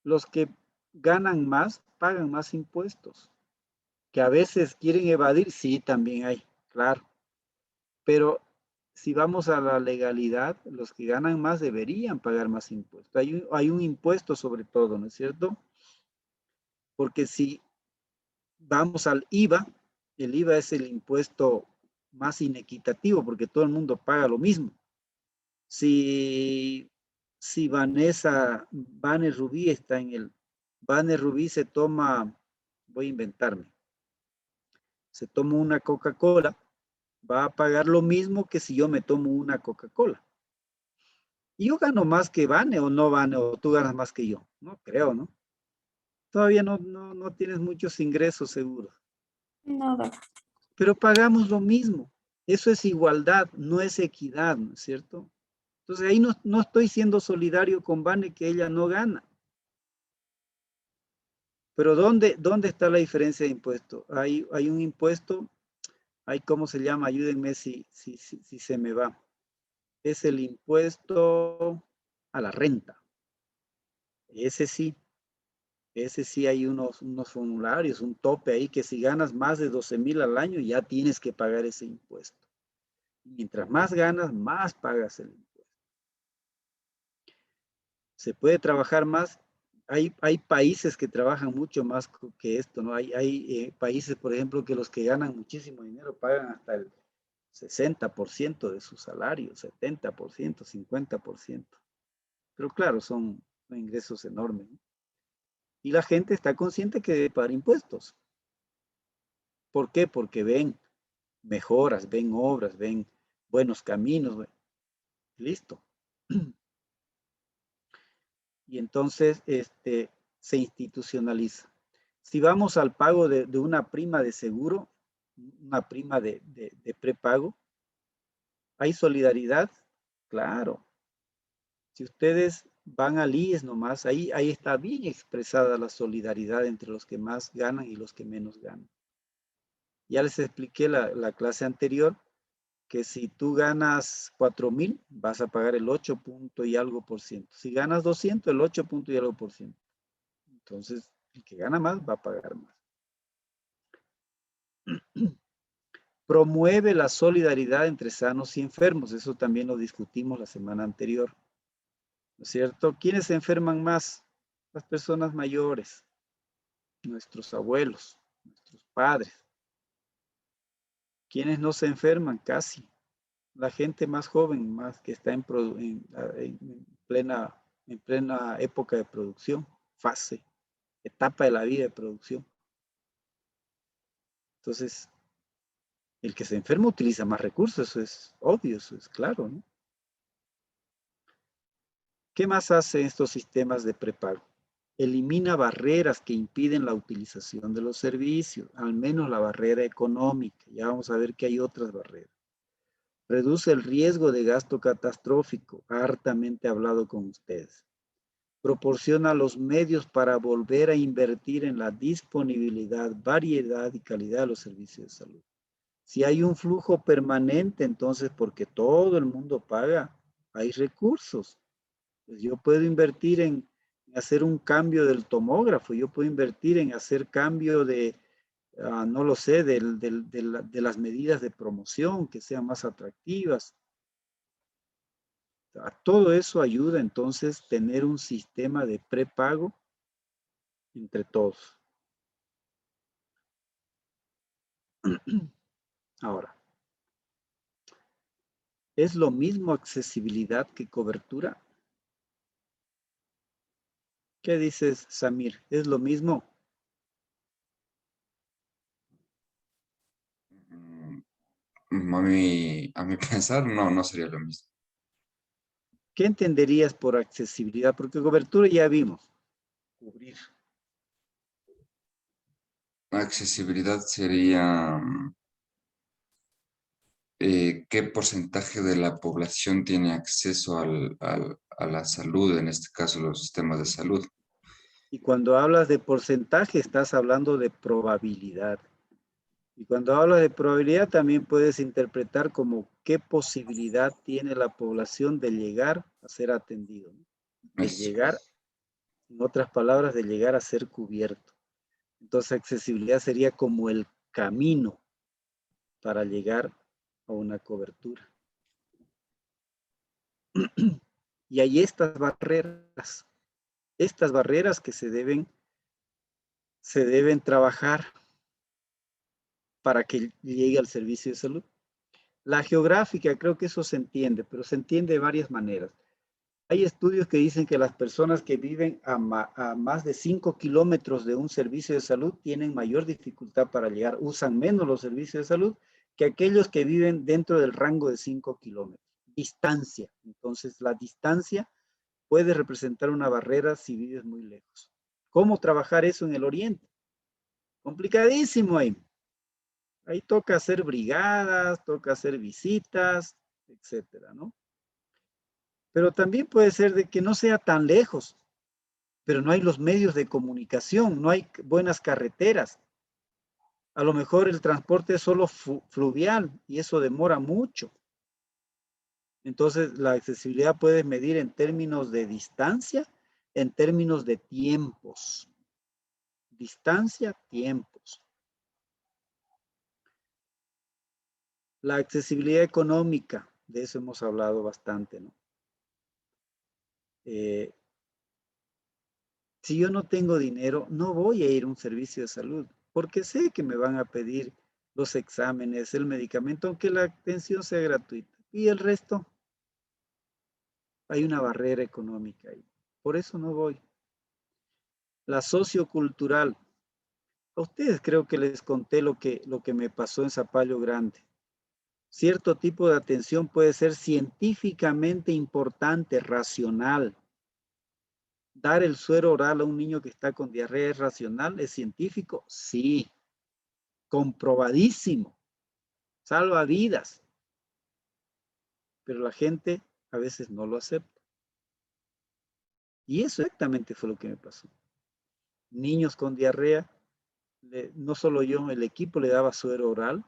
Los que ganan más, pagan más impuestos. Que a veces quieren evadir, sí, también hay, claro. Pero si vamos a la legalidad, los que ganan más deberían pagar más impuestos. Hay un impuesto sobre todo, ¿no es cierto? Porque si vamos al IVA, el IVA es el impuesto más inequitativo porque todo el mundo paga lo mismo. Si Vane Rubí está en el, Vane Rubí se toma, voy a inventarme, se toma una Coca-Cola, va a pagar lo mismo que si yo me tomo una Coca-Cola. ¿Y yo gano más que Vane o no Vane, o tú ganas más que yo? No creo, ¿no? Todavía no tienes muchos ingresos seguros. Nada. Pero pagamos lo mismo. Eso es igualdad, no es equidad, ¿no es cierto? Entonces ahí no estoy siendo solidario con Vane que ella no gana. Pero ¿dónde está la diferencia de impuesto? Hay un impuesto, ¿cómo se llama? Ayúdenme si se me va. Es el impuesto a la renta. Ese sí hay unos formularios, un tope ahí que si ganas más de 12,000 al año ya tienes que pagar ese impuesto. Mientras más ganas, más pagas el impuesto. Se puede trabajar más. Hay países que trabajan mucho más que esto, ¿no? Hay países, por ejemplo, que los que ganan muchísimo dinero pagan hasta el 60% de su salario, 70%, 50%. Pero claro, son ingresos enormes, ¿no? Y la gente está consciente que debe pagar impuestos. ¿Por qué? Porque ven mejoras, ven obras, ven buenos caminos. Listo. Y entonces se institucionaliza. Si vamos al pago de una prima de seguro, una prima de prepago, ¿hay solidaridad? Claro. Si ustedes van al IES nomás, ahí está bien expresada la solidaridad entre los que más ganan y los que menos ganan. Ya les expliqué la clase anterior que si tú ganas 4,000, vas a pagar el 8 punto y algo por ciento. Si ganas 200, el 8 punto y algo por ciento. Entonces, el que gana más va a pagar más. Promueve la solidaridad entre sanos y enfermos. Eso también lo discutimos la semana anterior. ¿No es cierto? ¿Quiénes se enferman más? Las personas mayores, nuestros abuelos, nuestros padres. ¿Quiénes no se enferman? Casi. La gente más joven, más que está en plena época de producción, fase, etapa de la vida de producción. Entonces, el que se enferma utiliza más recursos, eso es obvio, eso es claro, ¿no? ¿Qué más hacen estos sistemas de prepago? Elimina barreras que impiden la utilización de los servicios, al menos la barrera económica. Ya vamos a ver que hay otras barreras. Reduce el riesgo de gasto catastrófico, hartamente hablado con ustedes. Proporciona los medios para volver a invertir en la disponibilidad, variedad y calidad de los servicios de salud. Si hay un flujo permanente, entonces porque todo el mundo paga, hay recursos. Pues yo puedo invertir en hacer un cambio del tomógrafo, yo puedo invertir en hacer cambio de, no lo sé, de las medidas de promoción que sean más atractivas. A todo eso ayuda entonces tener un sistema de prepago entre todos. Ahora, ¿es lo mismo accesibilidad que cobertura? ¿Qué dices, Samir? ¿Es lo mismo? A mi pensar, no sería lo mismo. ¿Qué entenderías por accesibilidad? Porque cobertura ya vimos. Cubrir. Accesibilidad sería qué porcentaje de la población tiene acceso a la salud, en este caso los sistemas de salud. Y cuando hablas de porcentaje, estás hablando de probabilidad. Y cuando hablas de probabilidad, también puedes interpretar como qué posibilidad tiene la población de llegar a ser atendido, ¿no? De llegar, en otras palabras, de llegar a ser cubierto. Entonces, accesibilidad sería como el camino para llegar a una cobertura. Y hay estas barreras que se deben trabajar para que llegue al servicio de salud. La geográfica, creo que eso se entiende, pero se entiende de varias maneras. Hay estudios que dicen que las personas que viven a más de 5 kilómetros de un servicio de salud tienen mayor dificultad para llegar, usan menos los servicios de salud que aquellos que viven dentro del rango de 5 kilómetros. Distancia. Entonces, la distancia puede representar una barrera si vives muy lejos. ¿Cómo trabajar eso en el oriente? Complicadísimo ahí. Ahí toca hacer brigadas, toca hacer visitas, etcétera, ¿no? Pero también puede ser de que no sea tan lejos, pero no hay los medios de comunicación, no hay buenas carreteras. A lo mejor el transporte es solo fluvial y eso demora mucho. Entonces, la accesibilidad puede medir en términos de distancia, en términos de tiempos. Distancia, tiempos. La accesibilidad económica, de eso hemos hablado bastante, ¿no? Si yo no tengo dinero, no voy a ir a un servicio de salud, porque sé que me van a pedir los exámenes, el medicamento, aunque la atención sea gratuita. Y el resto, hay una barrera económica ahí. Por eso no voy. La sociocultural. A ustedes creo que les conté lo que me pasó en Zapallo Grande. Cierto tipo de atención puede ser científicamente importante, racional. ¿Dar el suero oral a un niño que está con diarrea es racional? ¿Es científico? Sí. Comprobadísimo. Salva vidas. Pero la gente a veces no lo acepta. Y eso exactamente fue lo que me pasó. Niños con diarrea, no solo yo, el equipo le daba suero oral.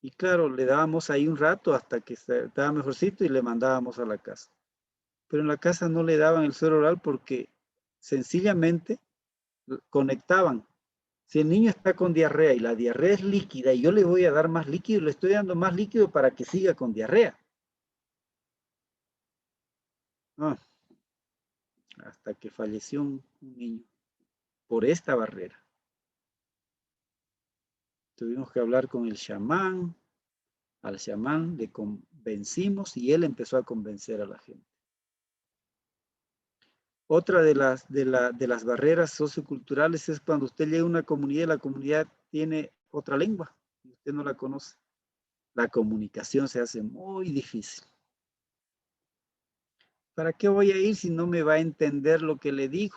Y claro, le dábamos ahí un rato hasta que estaba mejorcito y le mandábamos a la casa. Pero en la casa no le daban el suero oral porque sencillamente conectaban. Si el niño está con diarrea y la diarrea es líquida y yo le voy a dar más líquido, le estoy dando más líquido para que siga con diarrea. Hasta que falleció un niño por esta barrera. Tuvimos que hablar con el chamán, al chamán le convencimos y él empezó a convencer a la gente. Otra de las barreras socioculturales es cuando usted llega a una comunidad y la comunidad tiene otra lengua y usted no la conoce. La comunicación se hace muy difícil. ¿Para qué voy a ir si no me va a entender lo que le digo?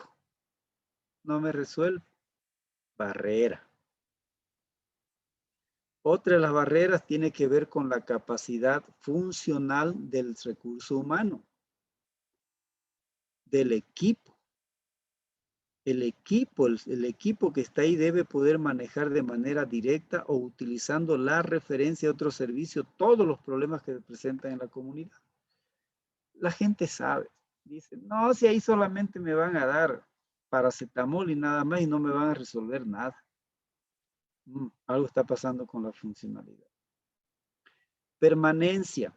No me resuelve. Barrera. Otra de las barreras tiene que ver con la capacidad funcional del recurso humano, del equipo. El equipo que está ahí debe poder manejar de manera directa o utilizando la referencia a otro servicio todos los problemas que se presentan en la comunidad. La gente sabe, dice, no, si ahí solamente me van a dar paracetamol y nada más y no me van a resolver nada. Algo está pasando con la funcionalidad. Permanencia,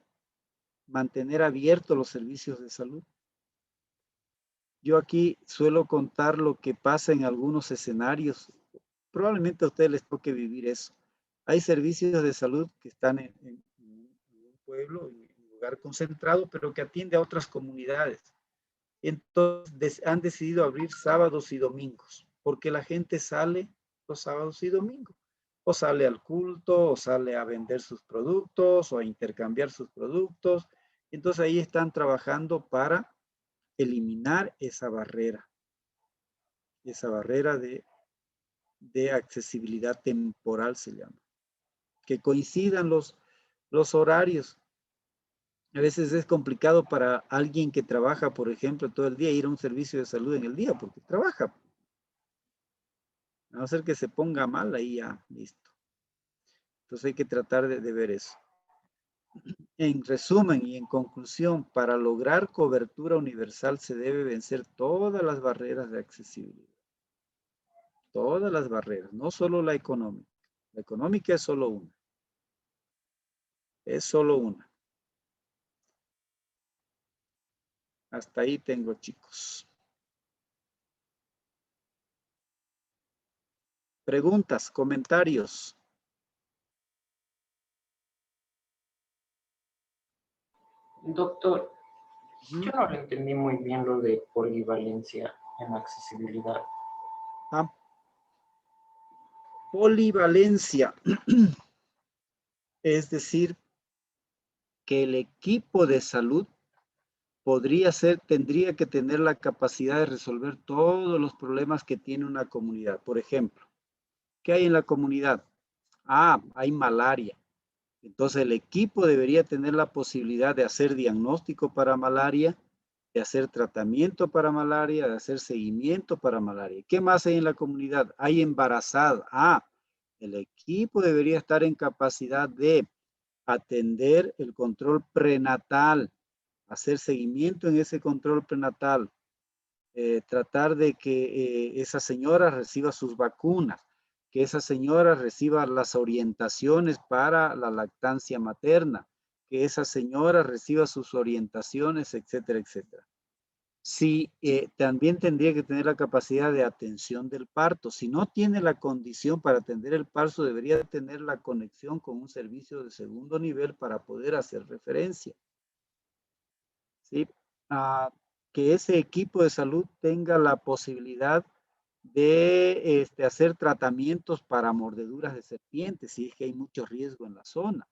mantener abiertos los servicios de salud. Yo aquí suelo contar lo que pasa en algunos escenarios. Probablemente a ustedes les toque vivir eso. Hay servicios de salud que están en un pueblo, en un lugar concentrado, pero que atiende a otras comunidades. Entonces han decidido abrir sábados y domingos, porque la gente sale los sábados y domingos. O sale al culto, o sale a vender sus productos, o a intercambiar sus productos. Entonces ahí están trabajando para eliminar esa barrera de accesibilidad temporal se llama. Que coincidan los horarios. A veces es complicado para alguien que trabaja, por ejemplo, todo el día, ir a un servicio de salud en el día, porque trabaja. A no ser que se ponga mal, ahí ya, listo. Entonces hay que tratar de ver eso. En resumen y en conclusión, para lograr cobertura universal se debe vencer todas las barreras de accesibilidad. Todas las barreras, no solo la económica. La económica es solo una. Es solo una. Hasta ahí tengo, chicos. Preguntas, comentarios. Doctor, yo no le entendí muy bien lo de polivalencia en accesibilidad. Polivalencia. Es decir, que el equipo de salud tendría que tener la capacidad de resolver todos los problemas que tiene una comunidad. Por ejemplo, ¿qué hay en la comunidad? Hay malaria. Entonces el equipo debería tener la posibilidad de hacer diagnóstico para malaria, de hacer tratamiento para malaria, de hacer seguimiento para malaria. ¿Qué más hay en la comunidad? Hay embarazadas. El equipo debería estar en capacidad de atender el control prenatal, hacer seguimiento en ese control prenatal, tratar de que esa señora reciba sus vacunas, que esa señora reciba las orientaciones para la lactancia materna, que esa señora reciba sus orientaciones, etcétera, etcétera. Sí, también tendría que tener la capacidad de atención del parto. Si no tiene la condición para atender el parto, debería tener la conexión con un servicio de segundo nivel para poder hacer referencia. ¿Sí? Que ese equipo de salud tenga la posibilidad de hacer tratamientos para mordeduras de serpientes, si es que hay mucho riesgo en la zona.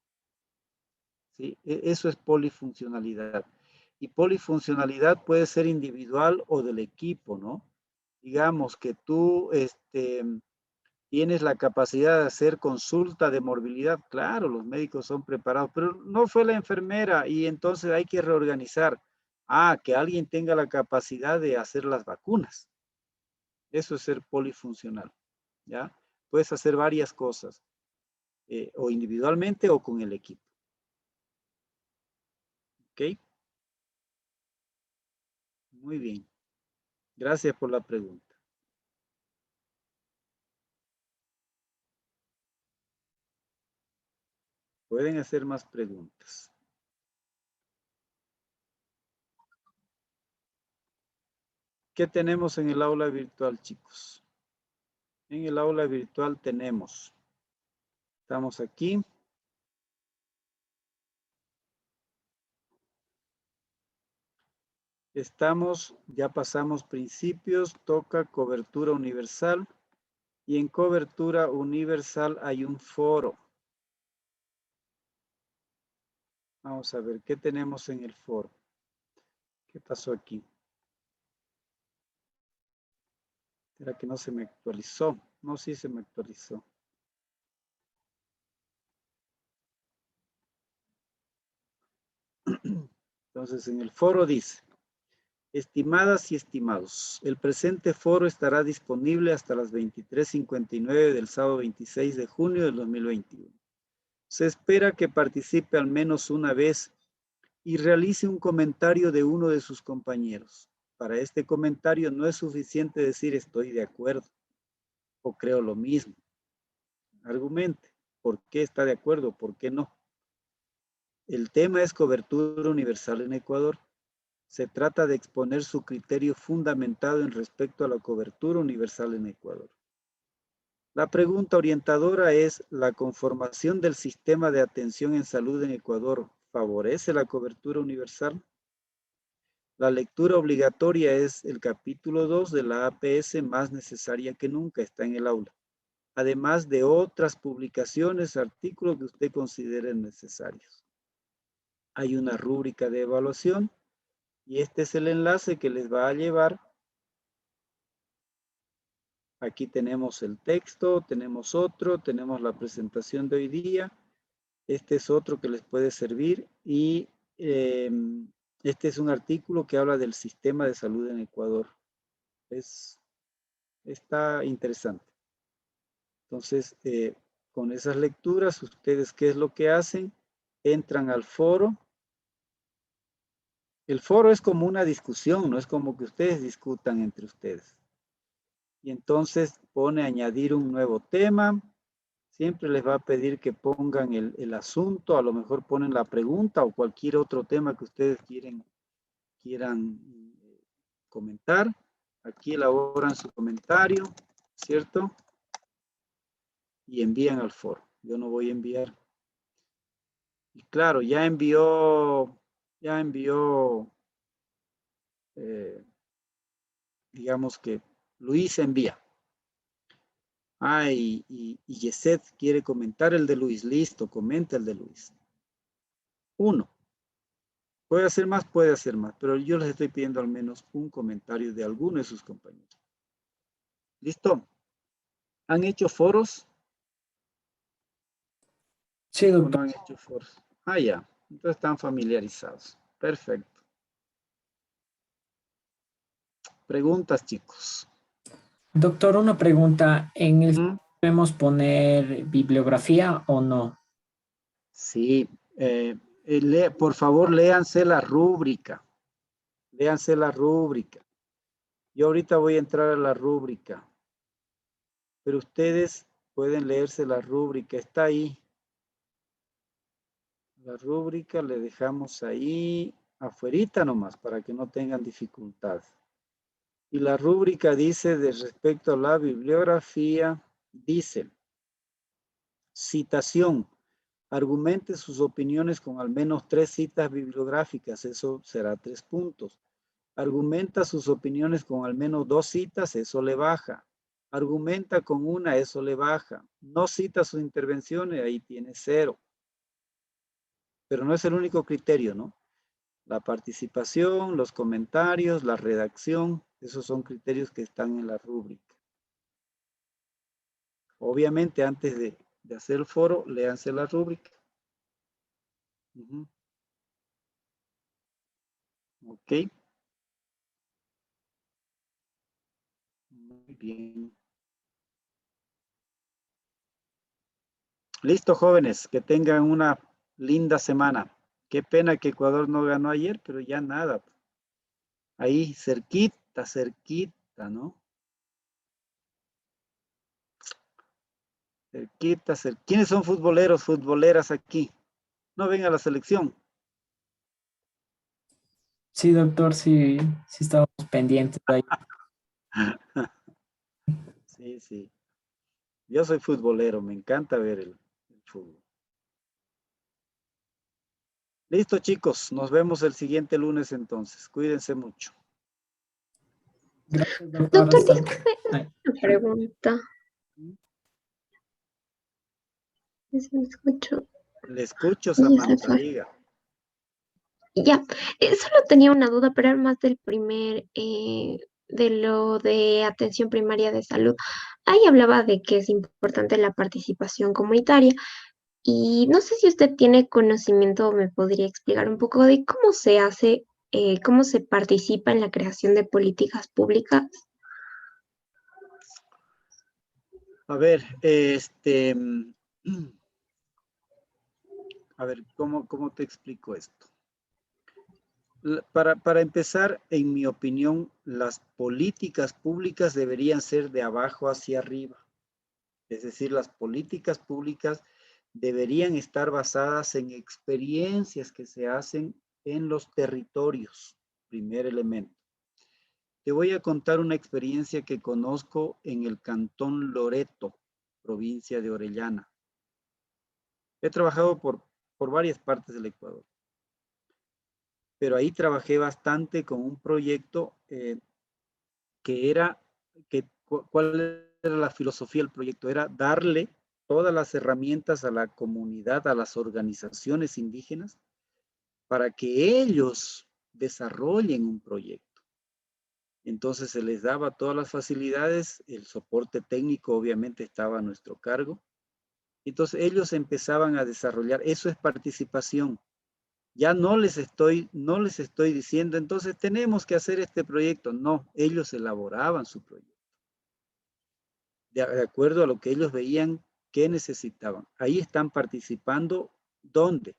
¿Sí? Eso es polifuncionalidad. Y polifuncionalidad puede ser individual o del equipo, ¿no? Digamos que tú tienes la capacidad de hacer consulta de morbilidad. Claro, los médicos son preparados, pero no fue la enfermera y entonces hay que reorganizar. Que alguien tenga la capacidad de hacer las vacunas. Eso es ser polifuncional, ¿ya? Puedes hacer varias cosas, o individualmente o con el equipo. ¿Ok? Muy bien. Gracias por la pregunta. Pueden hacer más preguntas. ¿Qué tenemos en el aula virtual, chicos? En el aula virtual tenemos, estamos aquí. Ya pasamos principios, toca cobertura universal. Y en cobertura universal hay un foro. Vamos a ver, ¿qué tenemos en el foro? ¿Qué pasó aquí? ¿Será que no se me actualizó? No, sí se me actualizó. Entonces, en el foro dice, estimadas y estimados, el presente foro estará disponible hasta las 23:59 del sábado 26 de junio del 2021. Se espera que participe al menos una vez y realice un comentario de uno de sus compañeros. Para este comentario no es suficiente decir estoy de acuerdo o creo lo mismo. Argumente, ¿por qué está de acuerdo? ¿Por qué no? El tema es cobertura universal en Ecuador. Se trata de exponer su criterio fundamentado en respecto a la cobertura universal en Ecuador. La pregunta orientadora es, ¿la conformación del sistema de atención en salud en Ecuador favorece la cobertura universal? La lectura obligatoria es el capítulo 2 de la APS, más necesaria que nunca, está en el aula. Además de otras publicaciones, artículos que usted considere necesarios. Hay una rúbrica de evaluación y este es el enlace que les va a llevar. Aquí tenemos el texto, tenemos otro, tenemos la presentación de hoy día. Este es otro que les puede servir y este es un artículo que habla del sistema de salud en Ecuador. Está interesante. Entonces, con esas lecturas, ustedes, ¿qué es lo que hacen? Entran al foro. El foro es como una discusión, no es como que ustedes discutan entre ustedes. Y entonces pone añadir un nuevo tema. Siempre les va a pedir que pongan el asunto, a lo mejor ponen la pregunta o cualquier otro tema que ustedes quieran comentar. Aquí elaboran su comentario, ¿cierto? Y envían al foro. Yo no voy a enviar. Y claro, ya envió, digamos que Luis envía. Ah, y Yeset quiere comentar el de Luis. Listo, comenta el de Luis. 1. Puede hacer más, pero yo les estoy pidiendo al menos un comentario de alguno de sus compañeros. ¿Listo? ¿Han hecho foros? Sí, ¿O doctor. no han hecho foros? Ah, ya. Entonces están familiarizados. Perfecto. Preguntas, chicos. Doctor, una pregunta. ¿En el podemos poner bibliografía o no? Sí. Por favor, léanse la rúbrica. Léanse la rúbrica. Yo ahorita voy a entrar a la rúbrica. Pero ustedes pueden leerse la rúbrica. Está ahí. La rúbrica le dejamos ahí afuerita nomás para que no tengan dificultad. Y la rúbrica dice, de respecto a la bibliografía, dice, citación, argumente sus opiniones con al menos 3 citas bibliográficas, eso será 3 puntos. Argumenta sus opiniones con al menos 2 citas, eso le baja. Argumenta con una, eso le baja. No cita sus intervenciones, ahí tiene 0. Pero no es el único criterio, ¿no? La participación, los comentarios, la redacción, esos son criterios que están en la rúbrica. Obviamente, antes de hacer el foro, léanse la rúbrica. Ok. Muy bien. Listo, jóvenes, que tengan una linda semana. Qué pena que Ecuador no ganó ayer, pero ya nada. Ahí, cerquita, ¿no? Cerquita. ¿Quiénes son futboleros, futboleras aquí? No ven a la selección. Sí, doctor, sí estábamos pendientes ahí. Sí, sí. Yo soy futbolero, me encanta ver el fútbol. Listo, chicos, nos vemos el siguiente lunes entonces. Cuídense mucho. Gracias, doctor. Disculpe, una pregunta. ¿Me escucho? Le escucho, Samantha, diga. Ya, solo tenía una duda, pero era más del primer, de lo de atención primaria de salud. Ahí hablaba de que es importante la participación comunitaria y no sé si usted tiene conocimiento o me podría explicar un poco de cómo se hace, cómo se participa en la creación de políticas públicas. A ver, ¿cómo te explico esto? Para empezar, en mi opinión, las políticas públicas deberían ser de abajo hacia arriba. Es decir, las políticas públicas deberían estar basadas en experiencias que se hacen en los territorios. Primer elemento. Te voy a contar una experiencia que conozco en el cantón Loreto, provincia de Orellana. He trabajado por varias partes del Ecuador. Pero ahí trabajé bastante con un proyecto ¿cuál era la filosofía del proyecto? Era darle todas las herramientas a la comunidad, a las organizaciones indígenas, para que ellos desarrollen un proyecto. Entonces se les daba todas las facilidades, el soporte técnico obviamente estaba a nuestro cargo. Entonces ellos empezaban a desarrollar, eso es participación. Ya no les estoy diciendo, entonces tenemos que hacer este proyecto. No, ellos elaboraban su proyecto. De acuerdo a lo que ellos veían que necesitaban. Ahí están participando, ¿dónde?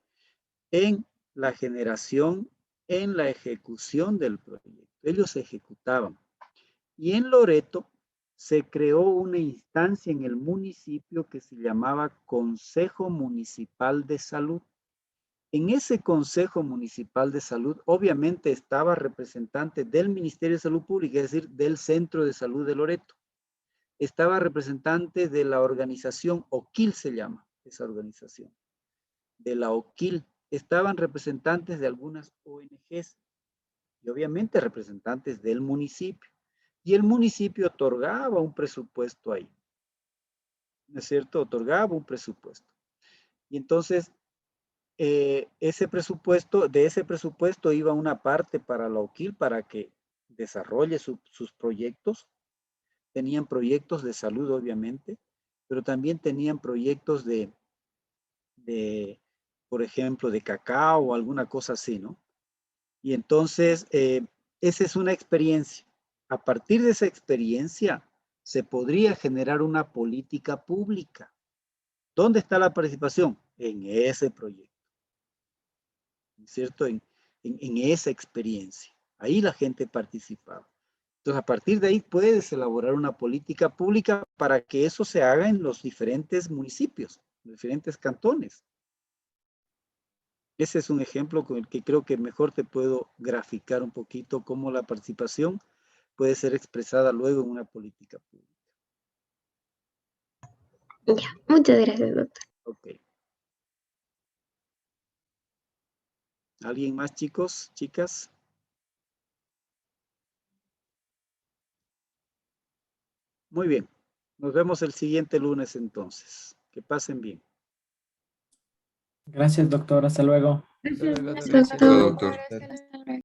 En la generación, en la ejecución del proyecto. Ellos ejecutaban. Y en Loreto se creó una instancia en el municipio que se llamaba Consejo Municipal de Salud. En ese Consejo Municipal de Salud, obviamente estaba representante del Ministerio de Salud Pública, es decir, del Centro de Salud de Loreto. Estaba representante de la organización OQUIL, se llama esa organización. De la OQUIL estaban representantes de algunas ONGs y obviamente representantes del municipio. Y el municipio otorgaba un presupuesto ahí. ¿No es cierto? Otorgaba un presupuesto. Y entonces, de ese presupuesto iba una parte para la OQUIL para que desarrolle sus proyectos. Tenían proyectos de salud, obviamente, pero también tenían proyectos por ejemplo, de cacao o alguna cosa así, ¿no? Y entonces, esa es una experiencia. A partir de esa experiencia, se podría generar una política pública. ¿Dónde está la participación? En ese proyecto. ¿Cierto? En esa experiencia. Ahí la gente participaba. Entonces, a partir de ahí puedes elaborar una política pública para que eso se haga en los diferentes municipios, los diferentes cantones. Ese es un ejemplo con el que creo que mejor te puedo graficar un poquito cómo la participación puede ser expresada luego en una política pública. Ya, muchas gracias, doctor. Ok. ¿Alguien más, chicos, chicas? Muy bien. Nos vemos el siguiente lunes entonces. Que pasen bien. Gracias, doctor. Hasta luego. Gracias, Doctor. Doctor.